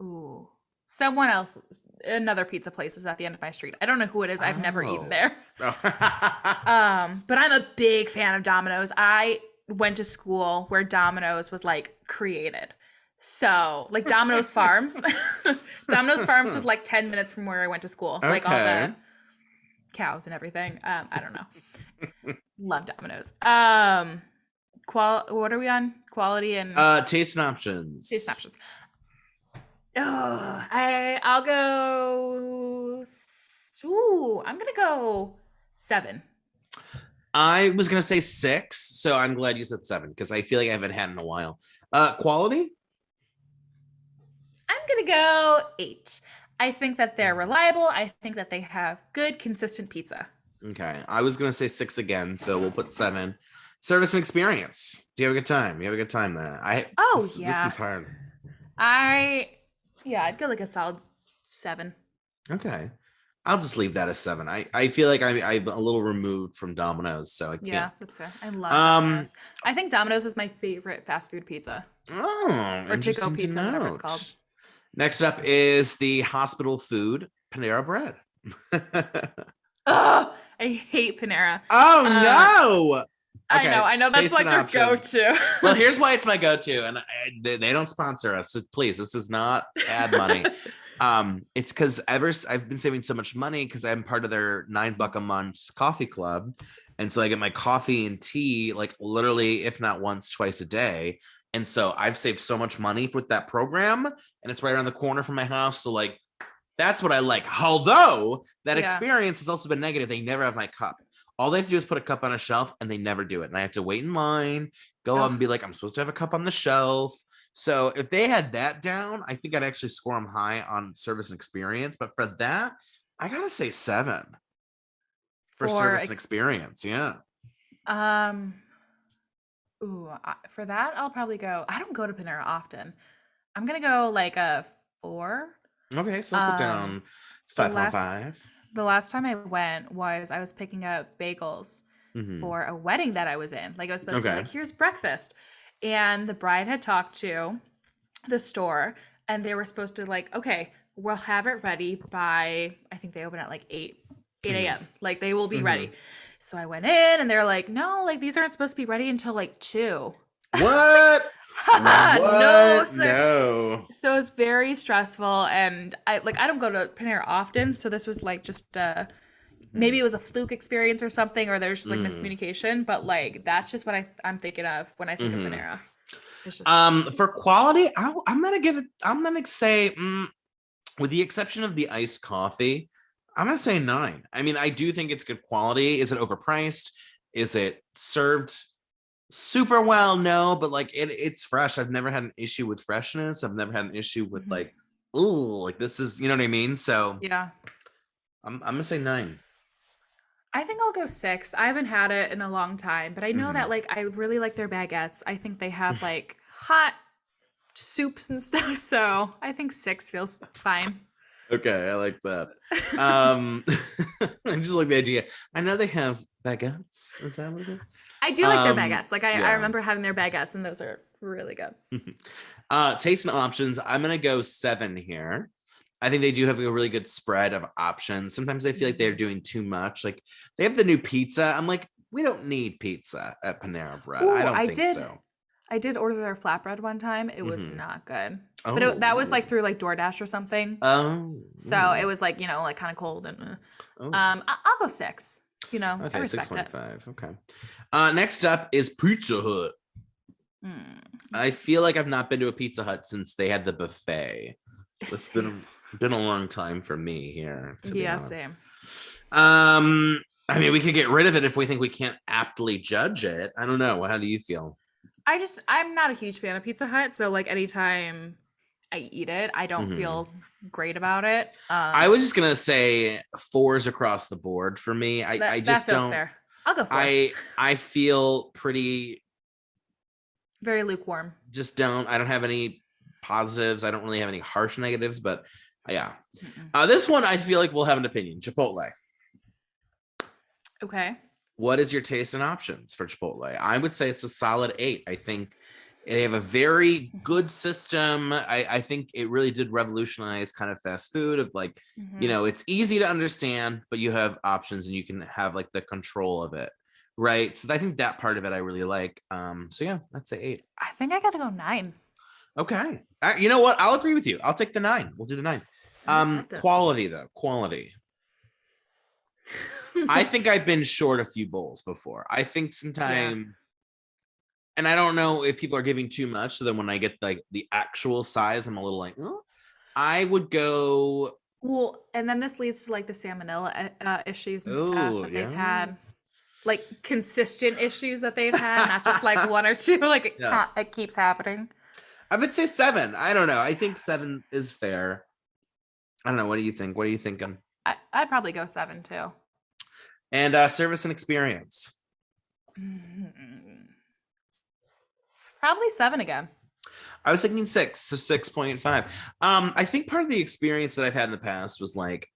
[SPEAKER 1] ooh. Someone else another pizza place is at the end of my street. I don't know who it is. I've never eaten
[SPEAKER 2] Oh.
[SPEAKER 1] there. But I'm a big fan of Domino's. I went to school where Domino's was like created. So, like Domino's Farms. Domino's Farms was like 10 minutes from where I went to school. Like all the
[SPEAKER 2] Okay.
[SPEAKER 1] cows and everything. I don't know. Love Domino's. What are we on? Quality and
[SPEAKER 2] Taste and
[SPEAKER 1] taste
[SPEAKER 2] options.
[SPEAKER 1] options. Oh, I'll go. I'm gonna go 7.
[SPEAKER 2] I was gonna say 6, so I'm glad you said 7 because I feel like I haven't had in a while. Quality?
[SPEAKER 1] I'm gonna go 8. I think that they're reliable. I think that they have good, consistent pizza.
[SPEAKER 2] Okay. I was gonna say 6 again, so we'll put 7. Service and experience. Do you have a good time? You have a good time there.
[SPEAKER 1] Oh
[SPEAKER 2] This
[SPEAKER 1] yeah,
[SPEAKER 2] one's hard.
[SPEAKER 1] I yeah, I'd go like a solid 7.
[SPEAKER 2] Okay. I'll just leave that as 7. I feel like I'm a little removed from Domino's, so I can't.
[SPEAKER 1] Yeah, that's fair. I love
[SPEAKER 2] Um,
[SPEAKER 1] Domino's. I think Domino's is my favorite fast food pizza
[SPEAKER 2] oh,
[SPEAKER 1] or to go
[SPEAKER 2] interesting to
[SPEAKER 1] pizza, whatever it's called.
[SPEAKER 2] note. Next up is the hospital food, Panera Bread.
[SPEAKER 1] Oh, I hate Panera.
[SPEAKER 2] Oh
[SPEAKER 1] Uh,
[SPEAKER 2] no. Okay,
[SPEAKER 1] I know that's
[SPEAKER 2] taste and
[SPEAKER 1] like their
[SPEAKER 2] options.
[SPEAKER 1] go-to.
[SPEAKER 2] Well, here's why it's my go-to, and they don't sponsor us, so please, this is not ad money. It's because I've been saving so much money because I'm part of their $9 a month coffee club, and so I get my coffee and tea like literally, if not once, twice a day. And so I've saved so much money with that program, and it's right around the corner from my house. So like that's what I like. Although that
[SPEAKER 1] Yeah.
[SPEAKER 2] experience has also been negative. They never have my cup. All they have to do is put a cup on a shelf and they never do it. And I have to wait in line, go up and be
[SPEAKER 1] Oh,
[SPEAKER 2] like, I'm supposed to have a cup on the shelf. So if they had that down, I think I'd actually score them high on service and experience. But for that, I gotta say 7 for
[SPEAKER 1] for
[SPEAKER 2] service and experience. Yeah.
[SPEAKER 1] um, for that, I'll probably go. I don't go to Panera often. I'm gonna go like a 4.
[SPEAKER 2] Okay, so I'll put
[SPEAKER 1] Um,
[SPEAKER 2] down
[SPEAKER 1] the last
[SPEAKER 2] 5.5.
[SPEAKER 1] the last time I went was I was picking up bagels
[SPEAKER 2] Mm-hmm.
[SPEAKER 1] for a wedding that I was in. Like, it was supposed to be
[SPEAKER 2] Okay.
[SPEAKER 1] like, here's breakfast. And the bride had talked to the store and they were supposed to like, okay, we'll have it ready by, I think they open at like 8
[SPEAKER 2] Mm-hmm.
[SPEAKER 1] a.m. Like they will be
[SPEAKER 2] Mm-hmm.
[SPEAKER 1] ready. So I went in and they're like, no, like these aren't supposed to be ready until like 2.
[SPEAKER 2] What?
[SPEAKER 1] No,
[SPEAKER 2] What?
[SPEAKER 1] sir.
[SPEAKER 2] No.
[SPEAKER 1] So it's very stressful, and I don't go to Panera often, so this was like just maybe
[SPEAKER 2] Mhm.
[SPEAKER 1] it was a fluke experience or something, or there's just like
[SPEAKER 2] Mm.
[SPEAKER 1] miscommunication, but like that's just what I'm thinking of when I think of
[SPEAKER 2] Mhm.
[SPEAKER 1] Panera. It's just
[SPEAKER 2] For quality, I'm gonna give it. I'm gonna say, with the exception of the iced coffee, I'm gonna say 9. I mean, I do think it's good quality. Is it overpriced? Is it served super well? No, but like it's fresh. I've never had an issue with freshness. I've never had an issue with
[SPEAKER 1] mhm.
[SPEAKER 2] like, oh, like this is, you know what I mean? So
[SPEAKER 1] Yeah.
[SPEAKER 2] I'm gonna say 9.
[SPEAKER 1] I think I'll go 6. I haven't had it in a long time, but I know that
[SPEAKER 2] Mhm.
[SPEAKER 1] like I really like their baguettes. I think they have like hot soups and stuff, so I think 6 feels fine.
[SPEAKER 2] Okay, I like that. Um, I just like the idea. I know they have baguettes. Is that what it is?
[SPEAKER 1] I do like their baguettes. Like I
[SPEAKER 2] Yeah.
[SPEAKER 1] remember having their baguettes and those are really good.
[SPEAKER 2] Taste and options. I'm gonna go 7 here. I think they do have a really good spread of options. Sometimes I feel like they're
[SPEAKER 1] Mhm.
[SPEAKER 2] doing too much. Like they have the new pizza. I'm like, we don't need pizza at Panera Bread. I
[SPEAKER 1] Ooh,
[SPEAKER 2] don't think so.
[SPEAKER 1] I did order their flatbread one time. It was
[SPEAKER 2] Hmm.
[SPEAKER 1] not good. But that was
[SPEAKER 2] Oh,
[SPEAKER 1] like through like DoorDash or something.
[SPEAKER 2] oh,
[SPEAKER 1] So it
[SPEAKER 2] ooh,
[SPEAKER 1] was like, like kind of cold and
[SPEAKER 2] oh.
[SPEAKER 1] I'll go 6. I
[SPEAKER 2] Okay,
[SPEAKER 1] respect it.
[SPEAKER 2] 6.5. Okay. Next up is Pizza Hut.
[SPEAKER 1] Mm.
[SPEAKER 2] I feel like I've not been to a Pizza Hut since they had the buffet. It's
[SPEAKER 1] Same.
[SPEAKER 2] been a long time for me here, to be
[SPEAKER 1] Yeah,
[SPEAKER 2] honest.
[SPEAKER 1] same.
[SPEAKER 2] I mean, we could get rid of it if we think we can't aptly judge it. I don't know. How do you feel?
[SPEAKER 1] I'm not a huge fan of Pizza Hut, so like anytime I eat it, I don't
[SPEAKER 2] Mhm.
[SPEAKER 1] feel great about it.
[SPEAKER 2] I was just gonna say 4s across the board for me. I
[SPEAKER 1] That
[SPEAKER 2] just
[SPEAKER 1] feels
[SPEAKER 2] don't.
[SPEAKER 1] fair. I'll go 4s.
[SPEAKER 2] I feel pretty.
[SPEAKER 1] Very lukewarm.
[SPEAKER 2] Just don't. I don't have any positives. I don't really have any harsh negatives. But yeah,
[SPEAKER 1] Mm-mm.
[SPEAKER 2] this one I feel like we'll have an opinion. Chipotle.
[SPEAKER 1] Okay.
[SPEAKER 2] What is your taste and options for Chipotle? I would say it's a solid 8. I think they have a very good system. I think it really did revolutionize kind of fast food of like,
[SPEAKER 1] Hmm.
[SPEAKER 2] it's easy to understand, but you have options and you can have like the control of it. Right. So I think that part of it I really like. So yeah, I'd say 8.
[SPEAKER 1] I think I gotta go 9.
[SPEAKER 2] Okay. You know what? I'll agree with you. I'll take the 9. We'll do the 9.
[SPEAKER 1] I respect it.
[SPEAKER 2] Quality though. Quality. I think I've been short a few bowls before. I think
[SPEAKER 1] Yeah.
[SPEAKER 2] sometimes, and I don't know if people are giving too much. So then when I get like the actual size, I'm a little like, oh. I would go.
[SPEAKER 1] Well, and then this leads to like the salmonella issues and stuff
[SPEAKER 2] Oh
[SPEAKER 1] that they've
[SPEAKER 2] yeah,
[SPEAKER 1] had, like consistent issues that they've had, not just like one or two. Like
[SPEAKER 2] yeah.
[SPEAKER 1] it keeps happening.
[SPEAKER 2] I would say 7. I don't know. I think 7 is fair. I don't know. What do you think? What are you thinking?
[SPEAKER 1] I'd probably go 7 too.
[SPEAKER 2] And service and experience.
[SPEAKER 1] Probably 7 again.
[SPEAKER 2] I was thinking 6, so 6.5. I think part of the experience that I've had in the past was like,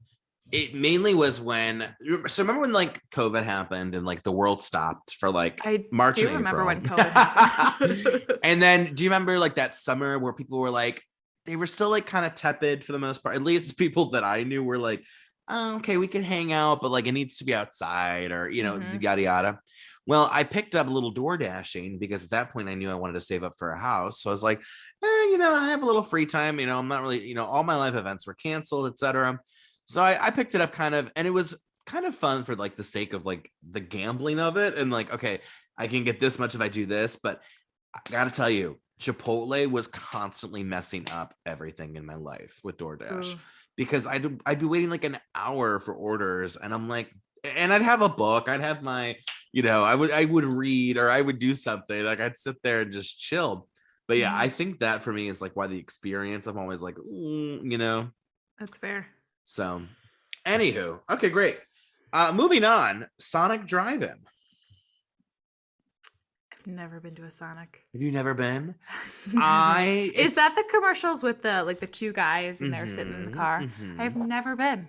[SPEAKER 2] it mainly was so remember when like COVID happened and like the world stopped for like
[SPEAKER 1] I
[SPEAKER 2] March
[SPEAKER 1] do
[SPEAKER 2] and
[SPEAKER 1] remember
[SPEAKER 2] April.
[SPEAKER 1] when COVID happened.
[SPEAKER 2] And then do you remember like that summer where people were like, they were still like kind of tepid for the most part? At least people that I knew were like, oh, okay, we can hang out, but like it needs to be outside or,
[SPEAKER 1] Hmm.
[SPEAKER 2] yada yada. Well, I picked up a little door dashing because at that point I knew I wanted to save up for a house. So I was like, I have a little free time. I'm not really, all my live events were canceled, etc. So I picked it up kind of, and it was kind of fun for like the sake of like the gambling of it. And like, okay, I can get this much if I do this, but I gotta tell you, Chipotle was constantly messing up everything in my life with DoorDash
[SPEAKER 1] Ooh.
[SPEAKER 2] because I'd be waiting like an hour for orders, and I'm like, and I'd have a book, I'd have my, I would read or I would do something like I'd sit there and just chill. But yeah, I
[SPEAKER 1] Mhm.
[SPEAKER 2] think that for me is like why the experience. I'm always like,
[SPEAKER 1] That's fair.
[SPEAKER 2] So, anywho, okay, great. Moving on, Sonic Drive-In.
[SPEAKER 1] I've never been to a Sonic.
[SPEAKER 2] Have you never been?
[SPEAKER 1] Never. Is
[SPEAKER 2] It's
[SPEAKER 1] that the commercials with the two guys and they're sitting in the
[SPEAKER 2] mm-hmm,
[SPEAKER 1] car?
[SPEAKER 2] mm-hmm.
[SPEAKER 1] I've never been.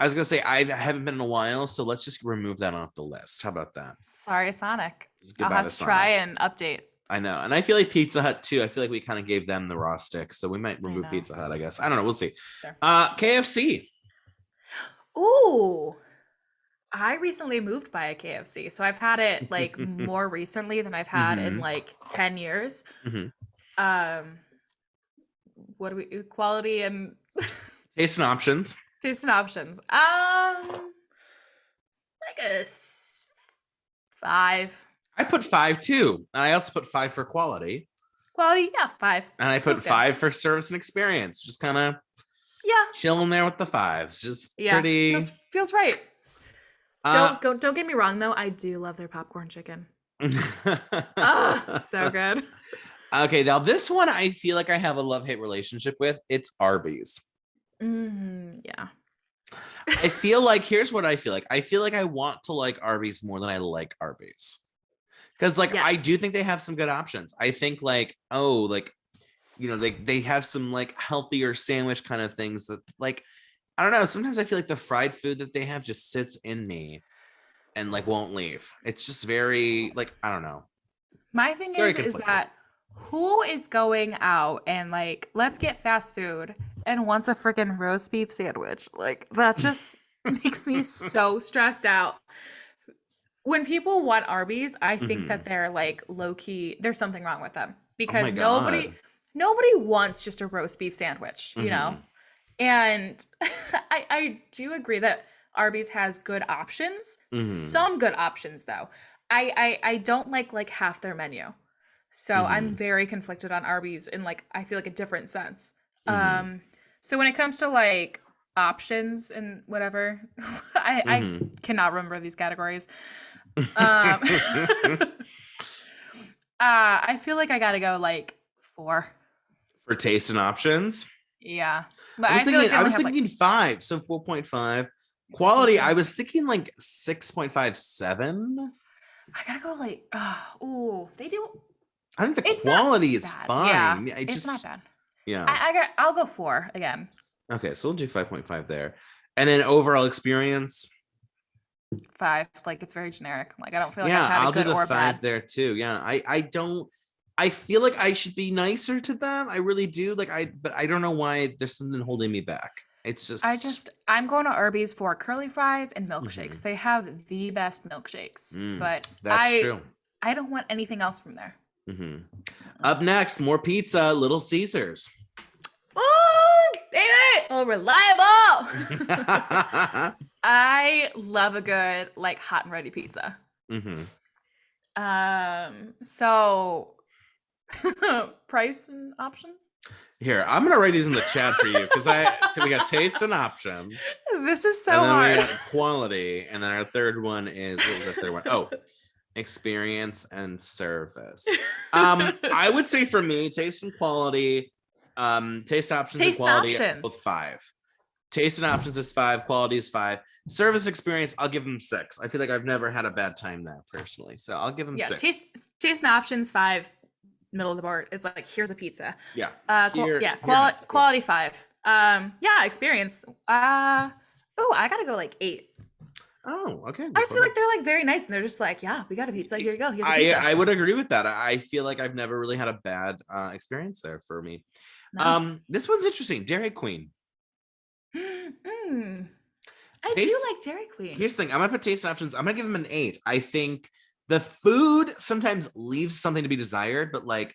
[SPEAKER 2] I was gonna say I haven't been in a while, so let's just remove that off the list. How about that?
[SPEAKER 1] Sorry, Sonic.
[SPEAKER 2] Just
[SPEAKER 1] I'll
[SPEAKER 2] goodbye
[SPEAKER 1] have
[SPEAKER 2] to
[SPEAKER 1] to try
[SPEAKER 2] Sonic.
[SPEAKER 1] and update.
[SPEAKER 2] I know, and I feel like Pizza Hut too. I feel like we kind of gave them the raw stick, so we might
[SPEAKER 1] I
[SPEAKER 2] remove
[SPEAKER 1] know.
[SPEAKER 2] Pizza Hut. I guess I don't know. We'll see.
[SPEAKER 1] Sure.
[SPEAKER 2] KFC.
[SPEAKER 1] Ooh, I recently moved by a KFC, so I've had it like more recently than I've had in
[SPEAKER 2] Hmm.
[SPEAKER 1] like 10 years.
[SPEAKER 2] Hmm.
[SPEAKER 1] Um, what do we quality and
[SPEAKER 2] Taste and options.
[SPEAKER 1] taste and options? Like five.
[SPEAKER 2] I put 5 too. And I also put 5 for quality.
[SPEAKER 1] Quality, yeah, five.
[SPEAKER 2] And I put
[SPEAKER 1] Feels good.
[SPEAKER 2] 5 for service and experience. Just kind of
[SPEAKER 1] Yeah,
[SPEAKER 2] chilling there with the 5s. Just
[SPEAKER 1] yeah,
[SPEAKER 2] pretty.
[SPEAKER 1] feels right.
[SPEAKER 2] Uh,
[SPEAKER 1] Don't get me wrong though. I do love their popcorn chicken. Oh, so good.
[SPEAKER 2] Okay, now this one I feel like I have a love-hate relationship with. It's Arby's.
[SPEAKER 1] Yeah.
[SPEAKER 2] I feel like here's what I feel like. I feel like I want to like Arby's more than I like Arby's. Because like I
[SPEAKER 1] Yes.
[SPEAKER 2] do think they have some good options. I think like, oh, like, you know, they have some like healthier sandwich kind of things that like, I don't know. Sometimes I feel like the fried food that they have just sits in me and like won't leave. It's just very like, I don't know.
[SPEAKER 1] My thing
[SPEAKER 2] Very
[SPEAKER 1] is
[SPEAKER 2] conflicted.
[SPEAKER 1] that who is going out and like, let's get fast food and wants a freaking roast beef sandwich? Like, that just makes me so stressed out. When people want Arby's, I think that
[SPEAKER 2] Mhm.
[SPEAKER 1] they're like low key, there's something wrong with them
[SPEAKER 2] Oh my
[SPEAKER 1] because
[SPEAKER 2] God.
[SPEAKER 1] nobody wants just a roast beef sandwich, you know?
[SPEAKER 2] Mhm.
[SPEAKER 1] And I do agree that Arby's has good options.
[SPEAKER 2] Mhm.
[SPEAKER 1] Some good options though. I don't like half their menu. So I'm
[SPEAKER 2] Mhm.
[SPEAKER 1] very conflicted on Arby's in like I feel like a different sense.
[SPEAKER 2] Mhm.
[SPEAKER 1] So when it comes to like options and whatever, I
[SPEAKER 2] Mhm.
[SPEAKER 1] cannot remember these categories. Um I feel like I gotta go like four.
[SPEAKER 2] For taste and options.
[SPEAKER 1] Yeah. But I feel like they
[SPEAKER 2] I
[SPEAKER 1] only
[SPEAKER 2] was
[SPEAKER 1] have like
[SPEAKER 2] thinking 5, so 4.5. Quality, I
[SPEAKER 1] 4.5.
[SPEAKER 2] was thinking like 6.57.
[SPEAKER 1] I gotta go like, ooh, they do.
[SPEAKER 2] I think the
[SPEAKER 1] It's not
[SPEAKER 2] quality is
[SPEAKER 1] bad. Yeah,
[SPEAKER 2] fine. I
[SPEAKER 1] it's not
[SPEAKER 2] just,
[SPEAKER 1] bad.
[SPEAKER 2] yeah.
[SPEAKER 1] I'll go four again.
[SPEAKER 2] Okay, so we'll do 5.5 there. And then overall experience.
[SPEAKER 1] Five. Like it's very generic. Like I don't feel like I've
[SPEAKER 2] Yeah,
[SPEAKER 1] had a
[SPEAKER 2] I'll do
[SPEAKER 1] good
[SPEAKER 2] the
[SPEAKER 1] or
[SPEAKER 2] 5
[SPEAKER 1] bad.
[SPEAKER 2] there too. Yeah, I don't, I feel like I should be nicer to them. I really do. But I don't know why there's something holding me back. It's just,
[SPEAKER 1] I'm going to Arby's for curly fries and milkshakes.
[SPEAKER 2] mhm.
[SPEAKER 1] They have the best milkshakes, but
[SPEAKER 2] That's true.
[SPEAKER 1] I don't want anything else from there.
[SPEAKER 2] Mhm.
[SPEAKER 1] Mm-mm.
[SPEAKER 2] Up next, more pizza, Little Caesars.
[SPEAKER 1] Oh, damn it! Oh, reliable. I love a good like hot and ready pizza.
[SPEAKER 2] Mhm.
[SPEAKER 1] So price and options.
[SPEAKER 2] Here, I'm gonna write these in the chat for you because so we got taste and options,
[SPEAKER 1] This is
[SPEAKER 2] and
[SPEAKER 1] so
[SPEAKER 2] then we
[SPEAKER 1] hard.
[SPEAKER 2] got quality, and then our third one is what was our third one? Oh, experience and service. I would say for me, taste and quality, taste options and
[SPEAKER 1] Taste and
[SPEAKER 2] quality,
[SPEAKER 1] options.
[SPEAKER 2] both 5. Taste and options is 5, quality is 5. Service experience, I'll give them 6. I feel like I've never had a bad time there personally, so I'll give them
[SPEAKER 1] Yeah,
[SPEAKER 2] 6.
[SPEAKER 1] taste and options five, middle of the board. It's like here's a pizza.
[SPEAKER 2] Yeah,
[SPEAKER 1] Yeah,
[SPEAKER 2] here next. Cool.
[SPEAKER 1] quality five. Yeah, experience. Oh, I gotta go like 8.
[SPEAKER 2] Oh, okay.
[SPEAKER 1] I just feel like they're like very nice and they're just like, yeah, we got a pizza. Here you go. Here's a pizza.
[SPEAKER 2] I would agree with that. I feel like I've never really had a bad experience there for me.
[SPEAKER 1] No.
[SPEAKER 2] This one's interesting. Dairy Queen.
[SPEAKER 1] Mm. I do
[SPEAKER 2] Taste.
[SPEAKER 1] like Dairy Queen.
[SPEAKER 2] Here's the thing. I'm gonna put taste options. I'm gonna give them an 8. I think the food sometimes leaves something to be desired, but like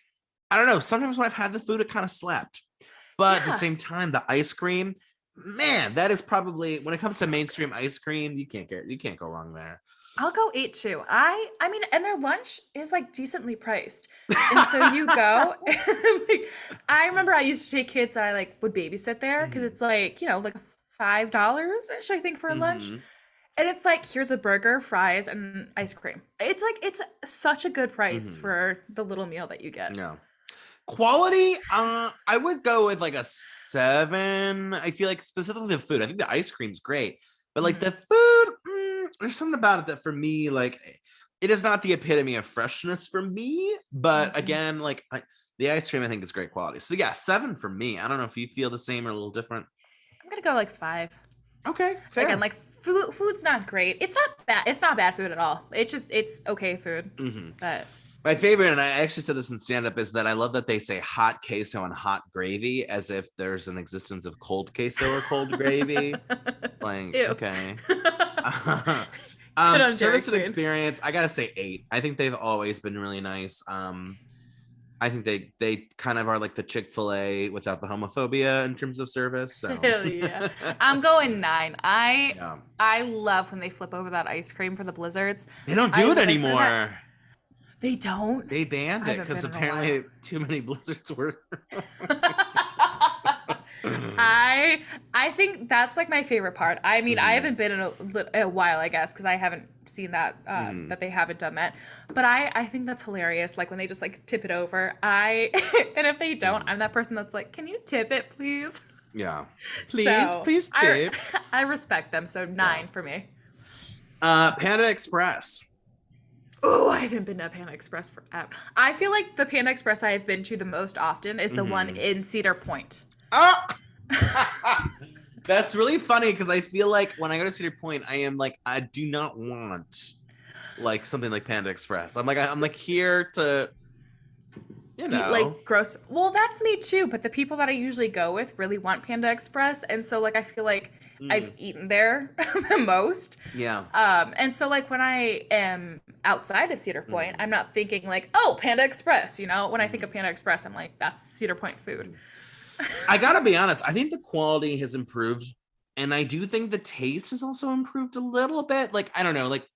[SPEAKER 2] I don't know. Sometimes when I've had the food, it kind of slapped. But at the
[SPEAKER 1] Yeah.
[SPEAKER 2] same time, the ice cream, man, that is probably when it comes to mainstream ice cream, you can't go wrong there.
[SPEAKER 1] I'll go 8 too. I mean, and their lunch is like decently priced. And so you go and, like I remember I used to take kids that I like would babysit there because it's like, like $5-ish, I think, for lunch.
[SPEAKER 2] Mhm.
[SPEAKER 1] And it's like, here's a burger, fries, and ice cream. It's like it's such a good price
[SPEAKER 2] Mhm.
[SPEAKER 1] for the little meal that you get.
[SPEAKER 2] No. Quality, I would go with like a 7. I feel like specifically the food. I think the ice cream's great, but like the
[SPEAKER 1] Mhm.
[SPEAKER 2] food, there's something about it that for me, like it is not the epitome of freshness for me. But
[SPEAKER 1] Mhm.
[SPEAKER 2] again, the ice cream, I think is great quality. So yeah, 7 for me. I don't know if you feel the same or a little different.
[SPEAKER 1] I'm gonna go like 5.
[SPEAKER 2] Okay,
[SPEAKER 1] Again,
[SPEAKER 2] fair.
[SPEAKER 1] like food's not great. It's not bad. It's not bad food at all. It's okay food.
[SPEAKER 2] Mhm.
[SPEAKER 1] But
[SPEAKER 2] My favorite, and I actually said this in stand-up, is that I love that they say hot queso and hot gravy as if there's an existence of cold queso or cold gravy. Like,
[SPEAKER 1] ew.
[SPEAKER 2] okay.
[SPEAKER 1] Good on Dairy
[SPEAKER 2] Service and
[SPEAKER 1] Queen.
[SPEAKER 2] experience, I gotta say 8. I think they've always been really nice. I think they kind of are like the Chick-fil-A without the homophobia in terms of service. So
[SPEAKER 1] Hell yeah. I'm going 9.
[SPEAKER 2] yeah,
[SPEAKER 1] I love when they flip over that ice cream for the blizzards.
[SPEAKER 2] they don't
[SPEAKER 1] I
[SPEAKER 2] do it
[SPEAKER 1] live for that.
[SPEAKER 2] anymore.
[SPEAKER 1] They don't.
[SPEAKER 2] They banned
[SPEAKER 1] I
[SPEAKER 2] it
[SPEAKER 1] haven't
[SPEAKER 2] because
[SPEAKER 1] been in a while.
[SPEAKER 2] apparently too many blizzards were.
[SPEAKER 1] I think that's like my favorite part. I mean, I
[SPEAKER 2] Mhm.
[SPEAKER 1] haven't been in a while, I guess, because I haven't seen that
[SPEAKER 2] Mhm.
[SPEAKER 1] that they haven't done that. But I think that's hilarious. Like when they just like tip it over. I and if they don't,
[SPEAKER 2] Mhm.
[SPEAKER 1] I'm that person that's like, can you tip it, please?
[SPEAKER 2] Yeah. Please,
[SPEAKER 1] So
[SPEAKER 2] please
[SPEAKER 1] I
[SPEAKER 2] tip.
[SPEAKER 1] I respect them. So
[SPEAKER 2] Yeah.
[SPEAKER 1] 9 for me.
[SPEAKER 2] Panda Express.
[SPEAKER 1] Oh, I haven't been to Panda Express for. I feel like the Panda Express I have been to the most often is the one
[SPEAKER 2] Mhm.
[SPEAKER 1] in Cedar Point.
[SPEAKER 2] Oh! That's really funny because I feel like when I go to Cedar Point, I am like, I do not want like something like Panda Express. I'm like here to, you
[SPEAKER 1] Eat
[SPEAKER 2] know.
[SPEAKER 1] like gross. Well, that's me too. But the people that I usually go with really want Panda Express, and so like I feel like I've
[SPEAKER 2] Mm,
[SPEAKER 1] eaten there the most.
[SPEAKER 2] yeah.
[SPEAKER 1] And so like when I am outside of Cedar Point,
[SPEAKER 2] Mm,
[SPEAKER 1] I'm not thinking like, oh, Panda Express. You know, when I think of
[SPEAKER 2] mm,
[SPEAKER 1] Panda Express, I'm like, that's Cedar Point food.
[SPEAKER 2] mm. I gotta be honest. I think the quality has improved, and I do think the taste has also improved a little bit. Like I don't know, like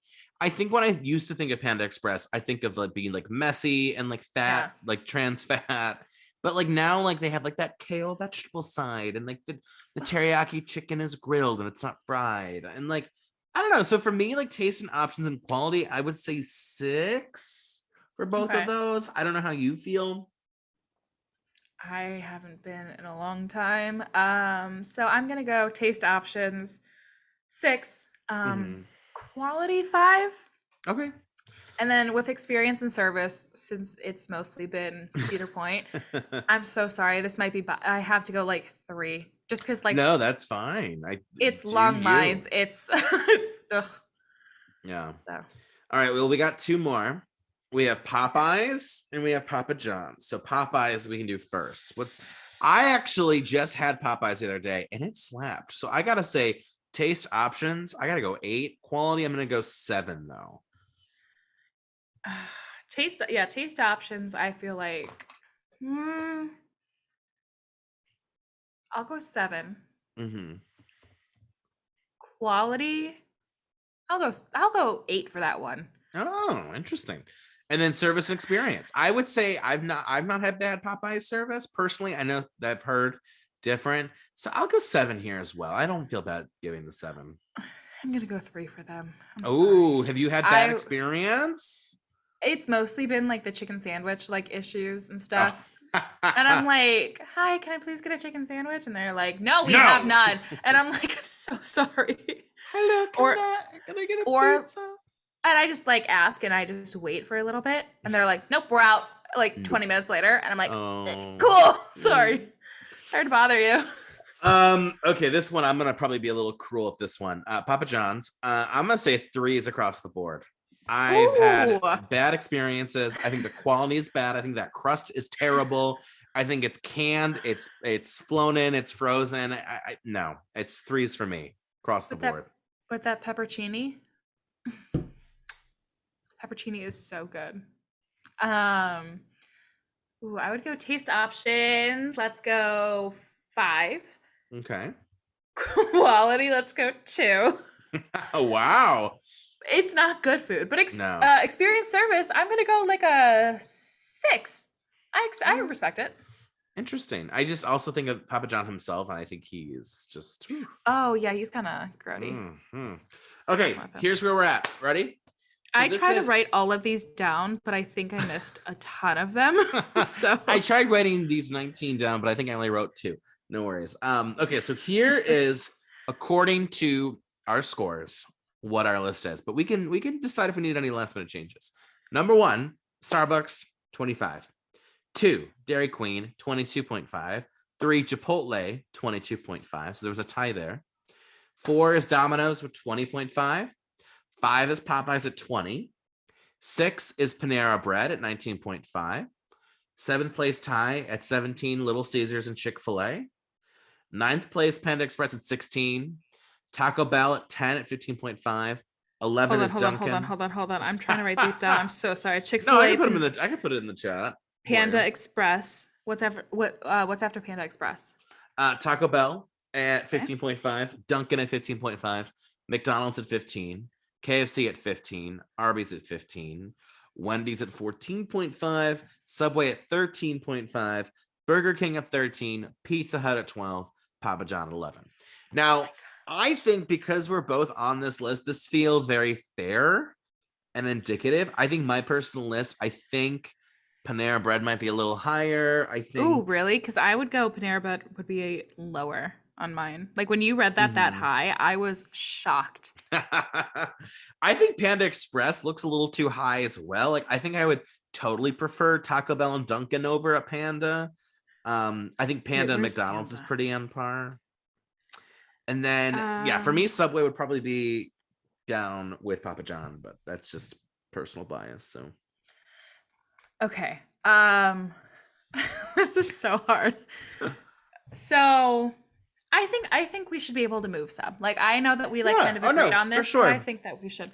[SPEAKER 2] I think when I used to think of Panda Express, I think of like being like messy and like fat,
[SPEAKER 1] Yeah.
[SPEAKER 2] like trans fat. But like now, like they have like that kale vegetable side, and like the teriyaki chicken is grilled and it's not fried, and like I don't know. So for me, like taste and options and quality, I would say 6 for both of
[SPEAKER 1] Okay.
[SPEAKER 2] those. I don't know how you feel.
[SPEAKER 1] I haven't been in a long time. So I'm gonna go taste options 6,
[SPEAKER 2] Mhm.
[SPEAKER 1] quality 5,
[SPEAKER 2] Okay.
[SPEAKER 1] and then with experience and service, since it's mostly been Cedar Point, I'm so sorry. This might be, I have to go like 3, just because like
[SPEAKER 2] No, that's fine. I
[SPEAKER 1] it's
[SPEAKER 2] do
[SPEAKER 1] long
[SPEAKER 2] you.
[SPEAKER 1] lines. It's it's ugh,
[SPEAKER 2] Yeah.
[SPEAKER 1] so
[SPEAKER 2] All right. Well, we got 2 more. We have Popeyes and we have Papa John's. So Popeyes we can do first. What I actually just had Popeyes the other day and it slapped. So I gotta say, taste options. I gotta go 8. Quality. I'm gonna go 7 though.
[SPEAKER 1] taste. Yeah, taste options. I feel like, hmm, I'll go 7.
[SPEAKER 2] Mm-hmm.
[SPEAKER 1] Quality. I'll go 8 for that one.
[SPEAKER 2] Oh, interesting. And then service and experience. I would say I've not had bad Popeyes service personally. I know that I've heard different. So I'll go 7 here as well. I don't feel bad giving the 7.
[SPEAKER 1] I'm gonna go 3 for them. I'm sorry.
[SPEAKER 2] Oh, have you had bad
[SPEAKER 1] I
[SPEAKER 2] experience?
[SPEAKER 1] It's mostly been like the chicken sandwich like issues and
[SPEAKER 2] Oh.
[SPEAKER 1] stuff. And I'm like, "Hi, can I please get a chicken sandwich?" And they're like, "No, we have
[SPEAKER 2] No.
[SPEAKER 1] none." And I'm like, "I'm so sorry."
[SPEAKER 2] Hello,
[SPEAKER 1] Or
[SPEAKER 2] can I get a
[SPEAKER 1] or
[SPEAKER 2] pizza?
[SPEAKER 1] and I just like ask and I just wait for a little bit and they're like, "Nope, we're out." Like
[SPEAKER 2] Nope.
[SPEAKER 1] 20 minutes later and I'm like,
[SPEAKER 2] Oh.
[SPEAKER 1] "Cool.
[SPEAKER 2] Mm.
[SPEAKER 1] Sorry. Sorry to bother you."
[SPEAKER 2] Okay, this one I'm gonna probably be a little cruel at this one. Papa John's. I'm gonna say 3s across the board. I've
[SPEAKER 1] Ooh.
[SPEAKER 2] had bad experiences. I think the quality is bad. I think that crust is terrible. I think it's canned. It's flown in. It's frozen. No, it's 3s for me across the
[SPEAKER 1] But that
[SPEAKER 2] board.
[SPEAKER 1] but that peppercini is so good. Um Ooh, I would go taste options. Let's go 5.
[SPEAKER 2] Okay.
[SPEAKER 1] Quality, let's go 2.
[SPEAKER 2] Oh wow.
[SPEAKER 1] It's not good food, but
[SPEAKER 2] No.
[SPEAKER 1] experience service, I'm gonna go like a 6. I
[SPEAKER 2] Mm,
[SPEAKER 1] respect it.
[SPEAKER 2] interesting. I just also think of Papa John himself, and I think he's just.
[SPEAKER 1] Oh yeah, he's kind of grody.
[SPEAKER 2] Mhm.
[SPEAKER 1] I
[SPEAKER 2] Okay,
[SPEAKER 1] don't love him.
[SPEAKER 2] here's where we're at. Ready? So
[SPEAKER 1] I
[SPEAKER 2] this
[SPEAKER 1] try to
[SPEAKER 2] is.
[SPEAKER 1] write all of these down, but I think I missed a ton of them. So
[SPEAKER 2] I tried writing these 19 down, but I think I only wrote 2. No worries. Okay, so here is according to our scores what our list is, but we can decide if we need any last minute changes. Number 1, Starbucks 25. 2, Dairy Queen 22.5. 3, Chipotle 22.5. So there was a tie there. 4 is Domino's with 20.5. 5 is Popeyes at 20. 6 is Panera Bread at 19.5. 7th place tie at 17, Little Caesars and Chick-fil-A. 9th place, Panda Express at 16. Taco Bell at 10 at 15.5. 11 is Dunkin'.
[SPEAKER 1] Hold on. I'm trying to write these down. I'm so sorry.
[SPEAKER 2] No, I
[SPEAKER 1] Chick-fil-A,
[SPEAKER 2] can put them in the. I can put it in the chat.
[SPEAKER 1] Panda Express. What's after Panda Express?
[SPEAKER 2] Taco Bell at
[SPEAKER 1] Okay.
[SPEAKER 2] 15.5. Dunkin' at 15.5. McDonald's at 15. KFC at 15. Arby's at 15. Wendy's at 14.5. Subway at 13.5. Burger King at 13. Pizza Hut at 12. Papa John at 11. Now, I think because we're both on this list, this feels very fair and indicative. I think my personal list, I think Panera Bread might be a little higher. I think.
[SPEAKER 1] Oh, really? Because I would go Panera Bread would be lower on mine. Like when you read that high, I was shocked.
[SPEAKER 2] I think Panda Express looks a little too high as well. Like I think I would totally prefer Taco Bell and Dunkin' over at Panda. I think Panda and McDonald's is pretty on par. And then, for me, Subway would probably be down with Papa John, but that's just personal bias. So,
[SPEAKER 1] okay. This is so hard. So, I think we should be able to move Sub. Like, I know that we kind of agreed on this, for sure. But I think that we should.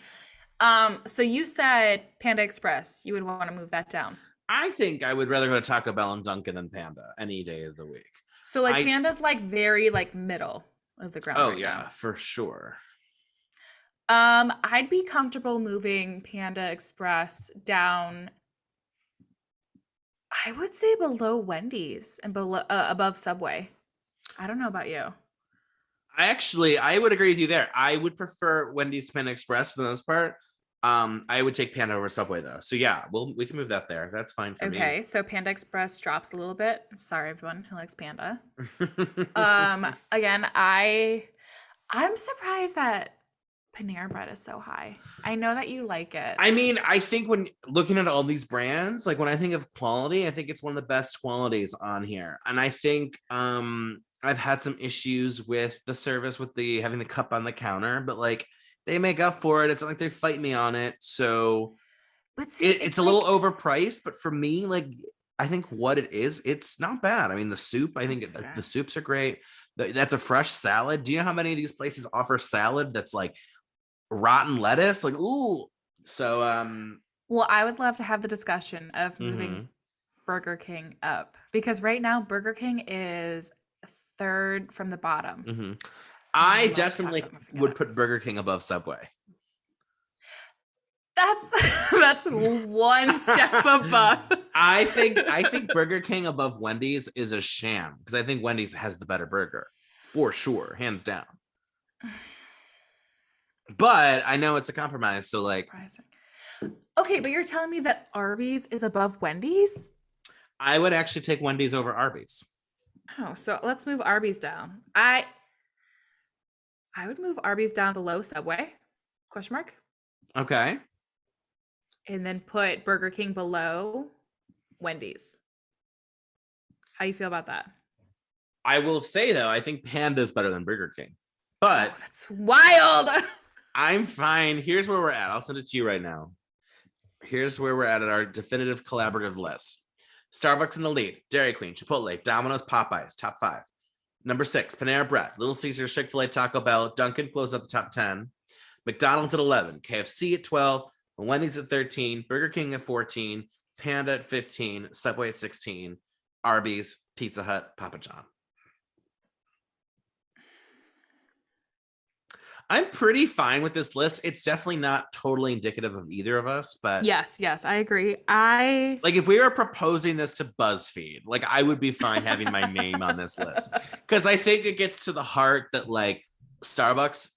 [SPEAKER 1] So you said Panda Express. You would want to move that down.
[SPEAKER 2] I think I would rather go to Taco Bell and Dunkin' than Panda any day of the week.
[SPEAKER 1] So, Panda's very middle of the ground.
[SPEAKER 2] Oh, yeah, now. For sure.
[SPEAKER 1] I'd be comfortable moving Panda Express down. I would say below Wendy's and below above Subway. I don't know about you.
[SPEAKER 2] I would agree with you there. I would prefer Wendy's to Panda Express for the most part. I would take Panda over Subway though. So yeah, we can move that there. That's fine for me.
[SPEAKER 1] Okay, so Panda Express drops a little bit. Sorry, everyone who likes Panda. Again, I'm surprised that Panera Bread is so high. I know that you like it.
[SPEAKER 2] I mean, I think when looking at all these brands, like when I think of quality, I think it's one of the best qualities on here. And I think I've had some issues with the service with having the cup on the counter, but like they make up for it. It's not like they fight me on it. So but see, it's a little overpriced, but for me, like I think what it is, it's not bad. I mean, the soup, I think the soups are great. That's a fresh salad. Do you know how many of these places offer salad that's like rotten lettuce? Like, ooh. So
[SPEAKER 1] well, I would love to have the discussion of moving Burger King up, because right now Burger King is third from the bottom.
[SPEAKER 2] I definitely would put Burger King above Subway.
[SPEAKER 1] That's one step above.
[SPEAKER 2] I think Burger King above Wendy's is a sham, because I think Wendy's has the better burger for sure, hands down. But I know it's a compromise, so like.
[SPEAKER 1] Okay, but you're telling me that Arby's is above Wendy's?
[SPEAKER 2] I would actually take Wendy's over Arby's.
[SPEAKER 1] Oh, so let's move Arby's down. I would move Arby's down below Subway, ?
[SPEAKER 2] Okay.
[SPEAKER 1] And then put Burger King below Wendy's. How you feel about that?
[SPEAKER 2] I will say, though, I think Panda is better than Burger King. But
[SPEAKER 1] that's wild.
[SPEAKER 2] I'm fine. Here's where we're at. I'll send it to you right now. Here's where we're at our definitive collaborative list. Starbucks in the lead. Dairy Queen, Chipotle, Domino's, Popeyes, top 5. Number 6, Panera Bread, Little Caesars, Chick-Fil-A, Taco Bell, Dunkin' close out the top 10. McDonald's at 11, KFC at 12, Wendy's at 13, Burger King at 14, Panda at 15, Subway at 16, Arby's, Pizza Hut, Papa John. I'm pretty fine with this list. It's definitely not totally indicative of either of us, but
[SPEAKER 1] yes, I agree. Like
[SPEAKER 2] if we were proposing this to BuzzFeed, like I would be fine having my name on this list, because I think it gets to the heart that like Starbucks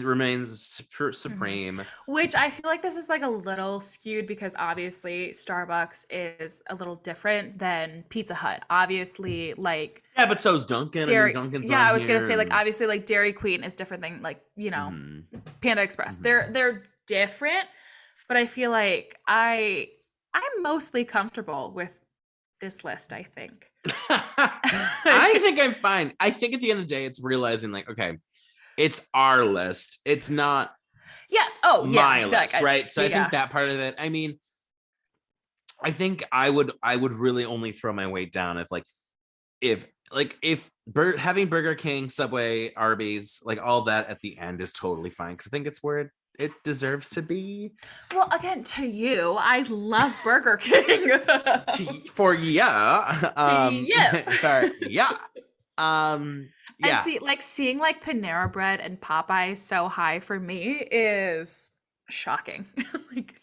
[SPEAKER 2] remains supreme.
[SPEAKER 1] Which I feel like this is like a little skewed, because obviously Starbucks is a little different than Pizza Hut. Obviously, like
[SPEAKER 2] but so is Dunkin'. Dunkin's
[SPEAKER 1] I was gonna say like obviously like Dairy Queen is different than like Panda Express. They're different, but I feel like I'm mostly comfortable with this list. I think.
[SPEAKER 2] I think I'm fine. I think at the end of the day, it's realizing like, okay, it's our list. It's not my list, right? So I think that part of it, I mean, I think I would really only throw my weight down if like having Burger King, Subway, Arby's, like all that at the end is totally fine because I think it's where it deserves to be.
[SPEAKER 1] Well, again, to you, I love Burger King.
[SPEAKER 2] For yeah,
[SPEAKER 1] Yep.
[SPEAKER 2] sorry, yeah, um,
[SPEAKER 1] And
[SPEAKER 2] yeah.
[SPEAKER 1] seeing like Panera Bread and Popeyes so high for me is shocking. Like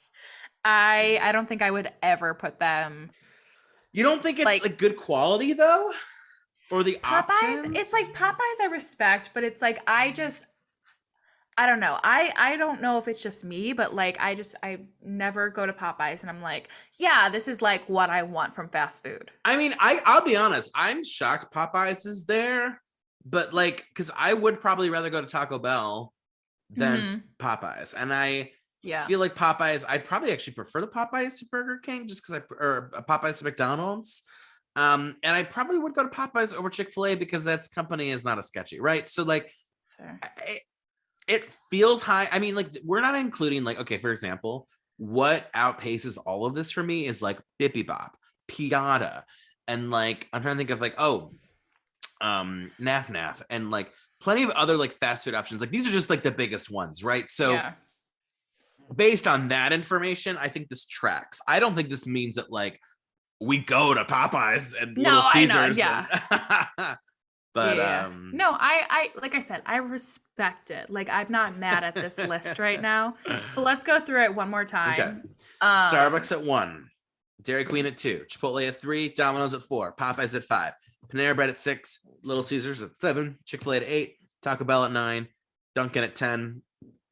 [SPEAKER 1] I don't think I would ever put them
[SPEAKER 2] You don't think it's
[SPEAKER 1] like
[SPEAKER 2] like good quality though, or the
[SPEAKER 1] Popeyes. It's
[SPEAKER 2] options?
[SPEAKER 1] like Popeyes I respect, but it's like I don't know. I don't know if it's just me, but like I never go to Popeyes and I'm like, yeah, this is like what I want from fast food.
[SPEAKER 2] I mean, I'll be honest. I'm shocked Popeyes is there, but like, because I would probably rather go to Taco Bell than
[SPEAKER 1] Hmm.
[SPEAKER 2] Popeyes, and I
[SPEAKER 1] Yeah.
[SPEAKER 2] feel like Popeyes. I'd probably actually prefer the Popeyes to Burger King, just because or Popeyes to McDonald's. And I probably would go to Popeyes over Chick-Fil-A because that's company is not as sketchy, right? So like,
[SPEAKER 1] So,
[SPEAKER 2] it feels high. I mean, like we're not including like, okay, for example, what outpaces all of this for me is like Bippy Bop, Piata, and like I'm trying to think of like, Naf Naf, and like plenty of other like fast food options. Like these are just like the biggest ones, right? So
[SPEAKER 1] yeah.
[SPEAKER 2] based on that information, I think this tracks. I don't think this means that like we go to Popeyes and
[SPEAKER 1] No,
[SPEAKER 2] Little
[SPEAKER 1] I know.
[SPEAKER 2] Caesars
[SPEAKER 1] Yeah.
[SPEAKER 2] and but
[SPEAKER 1] Yeah. No, like I said, I respect it. Like I'm not mad at this list right now. So let's go through it one more
[SPEAKER 2] okay.
[SPEAKER 1] time.
[SPEAKER 2] Starbucks at 1, Dairy Queen at 2, Chipotle at 3, Domino's at 4, Popeyes at 5, Panera Bread at 6, Little Caesars at 7, Chick-fil-A at 8, Taco Bell at 9, Dunkin at 10,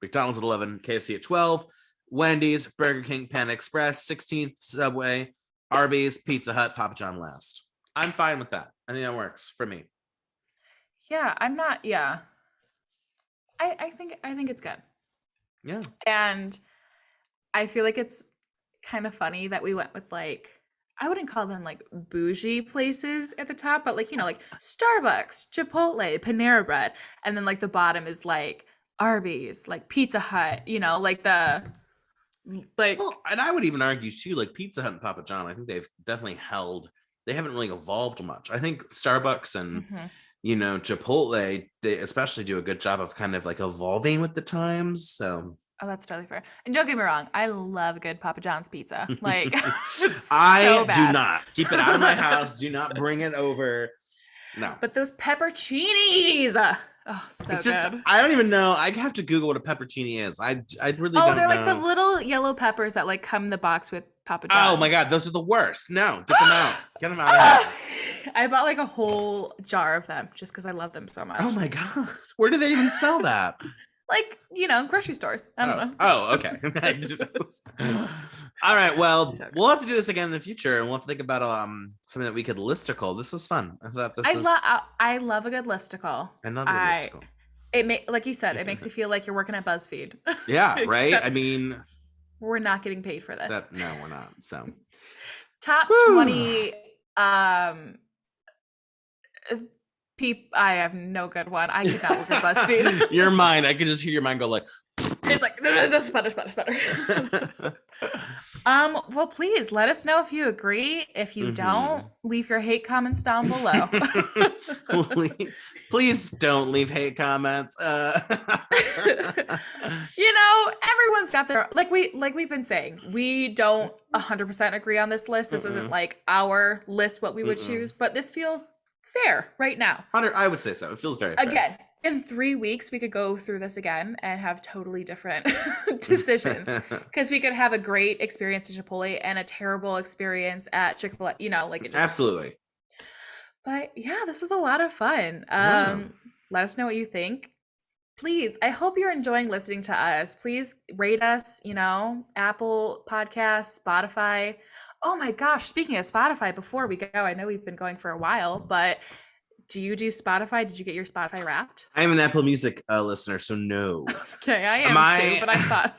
[SPEAKER 2] McDonald's at 11, KFC at 12, Wendy's, Burger King, Panda Express, 16th, Subway, Arby's, Pizza Hut, Papa John last. I'm fine with that. I think that works for me.
[SPEAKER 1] Yeah, I'm not, yeah. I think it's good.
[SPEAKER 2] Yeah.
[SPEAKER 1] And I feel like it's kind of funny that we went with like I wouldn't call them like bougie places at the top, but like, like Starbucks, Chipotle, Panera Bread, and then like the bottom is like Arby's, like Pizza Hut, like the like
[SPEAKER 2] Well, and I would even argue too, like Pizza Hut and Papa John, I think they've definitely they haven't really evolved much. I think Starbucks and
[SPEAKER 1] Mhm.
[SPEAKER 2] Chipotle, they especially do a good job of kind of like evolving with the times. So
[SPEAKER 1] Oh, that's totally fair. And don't get me wrong, I love good Papa John's pizza. Like it's
[SPEAKER 2] I
[SPEAKER 1] so
[SPEAKER 2] do
[SPEAKER 1] bad.
[SPEAKER 2] not keep it out of my house. Do not bring it over. No.
[SPEAKER 1] But those pepperoncinis, oh, so
[SPEAKER 2] It's just,
[SPEAKER 1] good.
[SPEAKER 2] I don't even know. I have to Google what a peppercini is. I really
[SPEAKER 1] Oh,
[SPEAKER 2] don't
[SPEAKER 1] they're like the
[SPEAKER 2] know.
[SPEAKER 1] little yellow peppers that like come in the box with Papa
[SPEAKER 2] Oh my
[SPEAKER 1] John's.
[SPEAKER 2] God, those are the worst. No, get them out. Get them out of here.
[SPEAKER 1] I bought like a whole jar of them just because I love them so much.
[SPEAKER 2] Oh my God. Where do they even sell that?
[SPEAKER 1] Like, grocery stores. I don't know.
[SPEAKER 2] Oh, okay. All right. Well,
[SPEAKER 1] So good.
[SPEAKER 2] we'll have to do this again in the future, and we'll have to think about something that we could listicle. This was fun. I thought this was.
[SPEAKER 1] I love a good listicle.
[SPEAKER 2] Another listicle.
[SPEAKER 1] Like you said, it makes you feel like you're working at BuzzFeed.
[SPEAKER 2] Yeah. Right.
[SPEAKER 1] Except
[SPEAKER 2] I mean,
[SPEAKER 1] we're not getting paid for this.
[SPEAKER 2] no, we're not. So
[SPEAKER 1] Top
[SPEAKER 2] Whew.
[SPEAKER 1] 20 I have no good one. I could not work at BuzzFeed.
[SPEAKER 2] Your mind, I could just hear your mind go like.
[SPEAKER 1] It's like this is better. Well, please let us know if you agree. If you don't, leave your hate comments down below.
[SPEAKER 2] Please don't leave hate comments.
[SPEAKER 1] Everyone's got their we've been saying. We don't 100% agree on this list. This isn't like our list what we would choose, but this feels fair right now.
[SPEAKER 2] I would say so. It feels very fair.
[SPEAKER 1] Again, in 3 weeks, we could go through this again and have totally different decisions because we could have a great experience at Chipotle and a terrible experience at Chick-fil-A,
[SPEAKER 2] Absolutely.
[SPEAKER 1] But yeah, this was a lot of fun.
[SPEAKER 2] Yeah.
[SPEAKER 1] Let us know what you think. Please, I hope you're enjoying listening to us. Please rate us, Apple Podcasts, Spotify. Oh my gosh, speaking of Spotify, before we go, I know we've been going for a while, but do you do Spotify? Did you get your Spotify Wrapped?
[SPEAKER 2] I'm an Apple Music listener, so no.
[SPEAKER 1] Okay, I am too, but I thought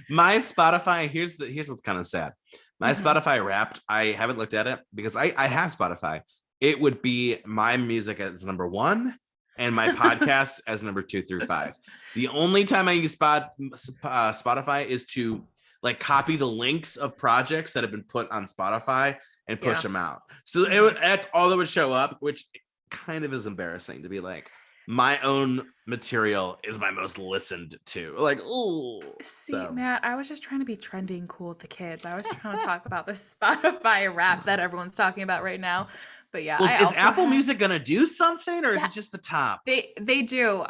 [SPEAKER 2] my Spotify, here's what's kind of sad. My Spotify Wrapped, I haven't looked at it because I have Spotify. It would be my music as number 1 and my podcasts as number 2 through 5. The only time I use Spotify is to like copy the links of projects that have been put on Spotify and
[SPEAKER 1] Yeah.
[SPEAKER 2] push them out. So that's all that would show up, which kind of is embarrassing to be like, my own material is my most listened to. Like, oh,
[SPEAKER 1] See, Matt, I was just trying to be trendy and cool with the kids. I was trying to talk about the Spotify rap that everyone's talking about right now. But yeah,
[SPEAKER 2] well,
[SPEAKER 1] I
[SPEAKER 2] is
[SPEAKER 1] also
[SPEAKER 2] Apple
[SPEAKER 1] have,
[SPEAKER 2] Music gonna do something, or is
[SPEAKER 1] yeah,
[SPEAKER 2] it just the top?
[SPEAKER 1] they do.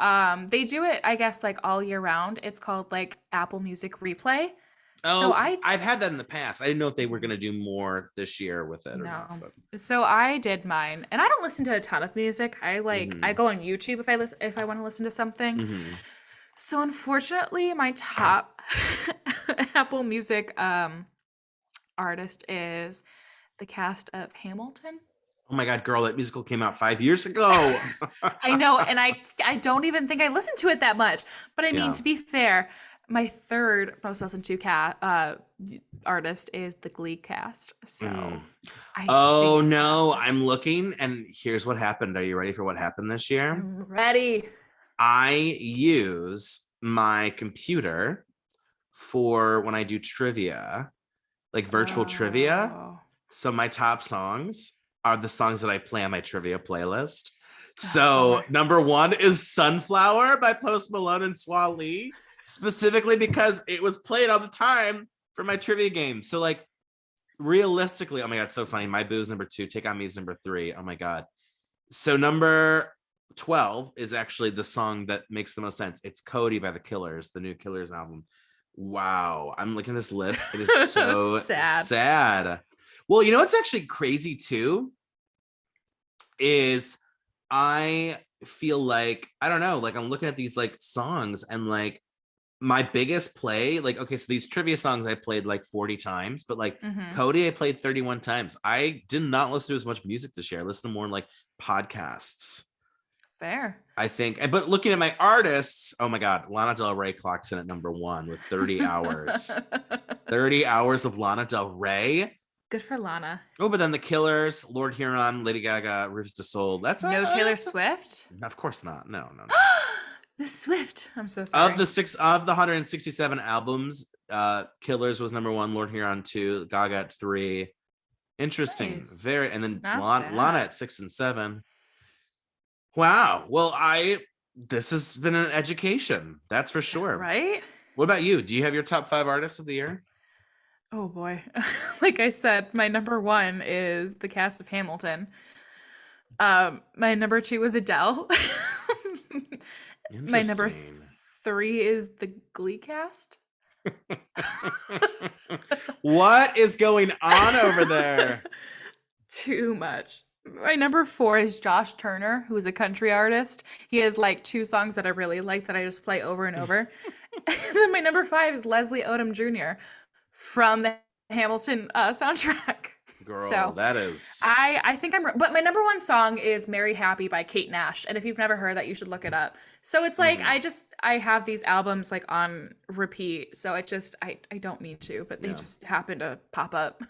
[SPEAKER 1] They do it, I guess, like all year round. It's called like Apple Music Replay. So
[SPEAKER 2] Oh,
[SPEAKER 1] I
[SPEAKER 2] I've had that in the past. I didn't know if they were gonna do more this year with it or
[SPEAKER 1] no.
[SPEAKER 2] not. But
[SPEAKER 1] So I did mine, and I don't listen to a ton of music. I
[SPEAKER 2] Mhm.
[SPEAKER 1] go on YouTube if I want to listen to something.
[SPEAKER 2] Mhm.
[SPEAKER 1] So unfortunately, my top Apple Music artist is the cast of Hamilton.
[SPEAKER 2] Oh my God, girl, that musical came out 5 years ago.
[SPEAKER 1] I know, and I don't even think I listened to it that much. But I mean,
[SPEAKER 2] Yeah.
[SPEAKER 1] to be fair, my third most listened to artist is the Glee cast. So
[SPEAKER 2] Mm.
[SPEAKER 1] I
[SPEAKER 2] Oh
[SPEAKER 1] think
[SPEAKER 2] no, I'm
[SPEAKER 1] that's
[SPEAKER 2] looking, and here's what happened. Are you ready for what happened this year?
[SPEAKER 1] I'm ready.
[SPEAKER 2] I use my computer for when I do trivia, like virtual trivia.
[SPEAKER 1] Oh,
[SPEAKER 2] So my top songs are the songs that I play on my trivia playlist.
[SPEAKER 1] oh
[SPEAKER 2] So
[SPEAKER 1] boy.
[SPEAKER 2] number one is Sunflower by Post Malone and Swa Lee, specifically because it was played all the time for my trivia game. So like realistically, oh my God, so funny. My Boo's number 2, Take On Me's number 3. Oh my God. So number 12 is actually the song that makes the most sense. It's Cody by the Killers, the new Killers album. Wow. I'm looking at this list. It is so
[SPEAKER 1] Sad.
[SPEAKER 2] sad. Well, you know what's actually crazy too is I feel like, I don't know, like I'm looking at these like songs and like my biggest play, like, okay, so these trivia songs I played like 40 times, but like
[SPEAKER 1] Hmm.
[SPEAKER 2] Cody, I played 31 times. I did not listen to as much music this year. I listened to more like podcasts.
[SPEAKER 1] Fair.
[SPEAKER 2] I think, but looking at my artists, oh my God, Lana Del Rey clocks in at number 1 with 30 hours. 30 hours of Lana Del Rey.
[SPEAKER 1] Good for Lana.
[SPEAKER 2] Oh, but then the Killers, Lord Huron, Lady Gaga, Rivers to Soul.
[SPEAKER 1] No Taylor Swift?
[SPEAKER 2] Of course not. No, no, no.
[SPEAKER 1] Miss Swift. I'm so
[SPEAKER 2] Of
[SPEAKER 1] sorry.
[SPEAKER 2] the 167 albums, Killers was number 1, Lord Huron 2, Gaga at 3. Interesting.
[SPEAKER 1] Nice.
[SPEAKER 2] Very, and then
[SPEAKER 1] Not
[SPEAKER 2] Lana
[SPEAKER 1] bad.
[SPEAKER 2] at 6 and 7. Wow. Well, this has been an education. That's for sure.
[SPEAKER 1] Right?
[SPEAKER 2] What about you? Do you have your top 5 artists of the year?
[SPEAKER 1] Oh boy. Like I said, my number one is the cast of Hamilton. My number two is Adele. My number
[SPEAKER 2] Interesting.
[SPEAKER 1] three is the Glee cast.
[SPEAKER 2] What is going on over there?
[SPEAKER 1] Too much. My number four is Josh Turner, who is a country artist. He has like 2 songs that I really like that I just play over and over. And then my number 5 is Leslie Odom Jr. from the Hamilton soundtrack.
[SPEAKER 2] Girl,
[SPEAKER 1] So
[SPEAKER 2] that is
[SPEAKER 1] I think but my number 1 song is Mary Happy by Kate Nash. And if you've never heard that, you should look it up. So it's like I have these albums like on repeat. So it just I don't mean to, but they just happen to pop up.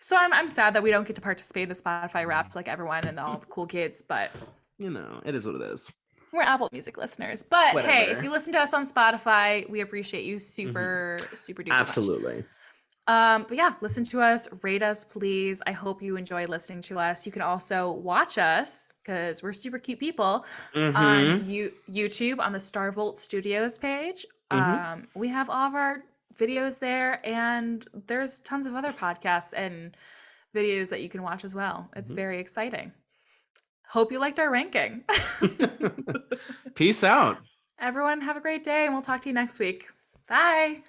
[SPEAKER 1] So I'm sad that we don't get to participate in the Spotify Wrapped like everyone and all the cool kids, but
[SPEAKER 2] you know, it is what it is.
[SPEAKER 1] we're Apple Music listeners. But
[SPEAKER 2] Whatever.
[SPEAKER 1] hey, if you listen to us on Spotify, we appreciate you super duper much.
[SPEAKER 2] Absolutely.
[SPEAKER 1] But yeah, listen to us, rate us, please. I hope you enjoy listening to us. You can also watch us because we're super cute people on YouTube on the Starvolt Studios page. We have all of our videos there, and there's tons of other podcasts and videos that you can watch as well. It's very exciting. Hope you liked our ranking.
[SPEAKER 2] Peace out.
[SPEAKER 1] Everyone, have a great day, and we'll talk to you next week. Bye.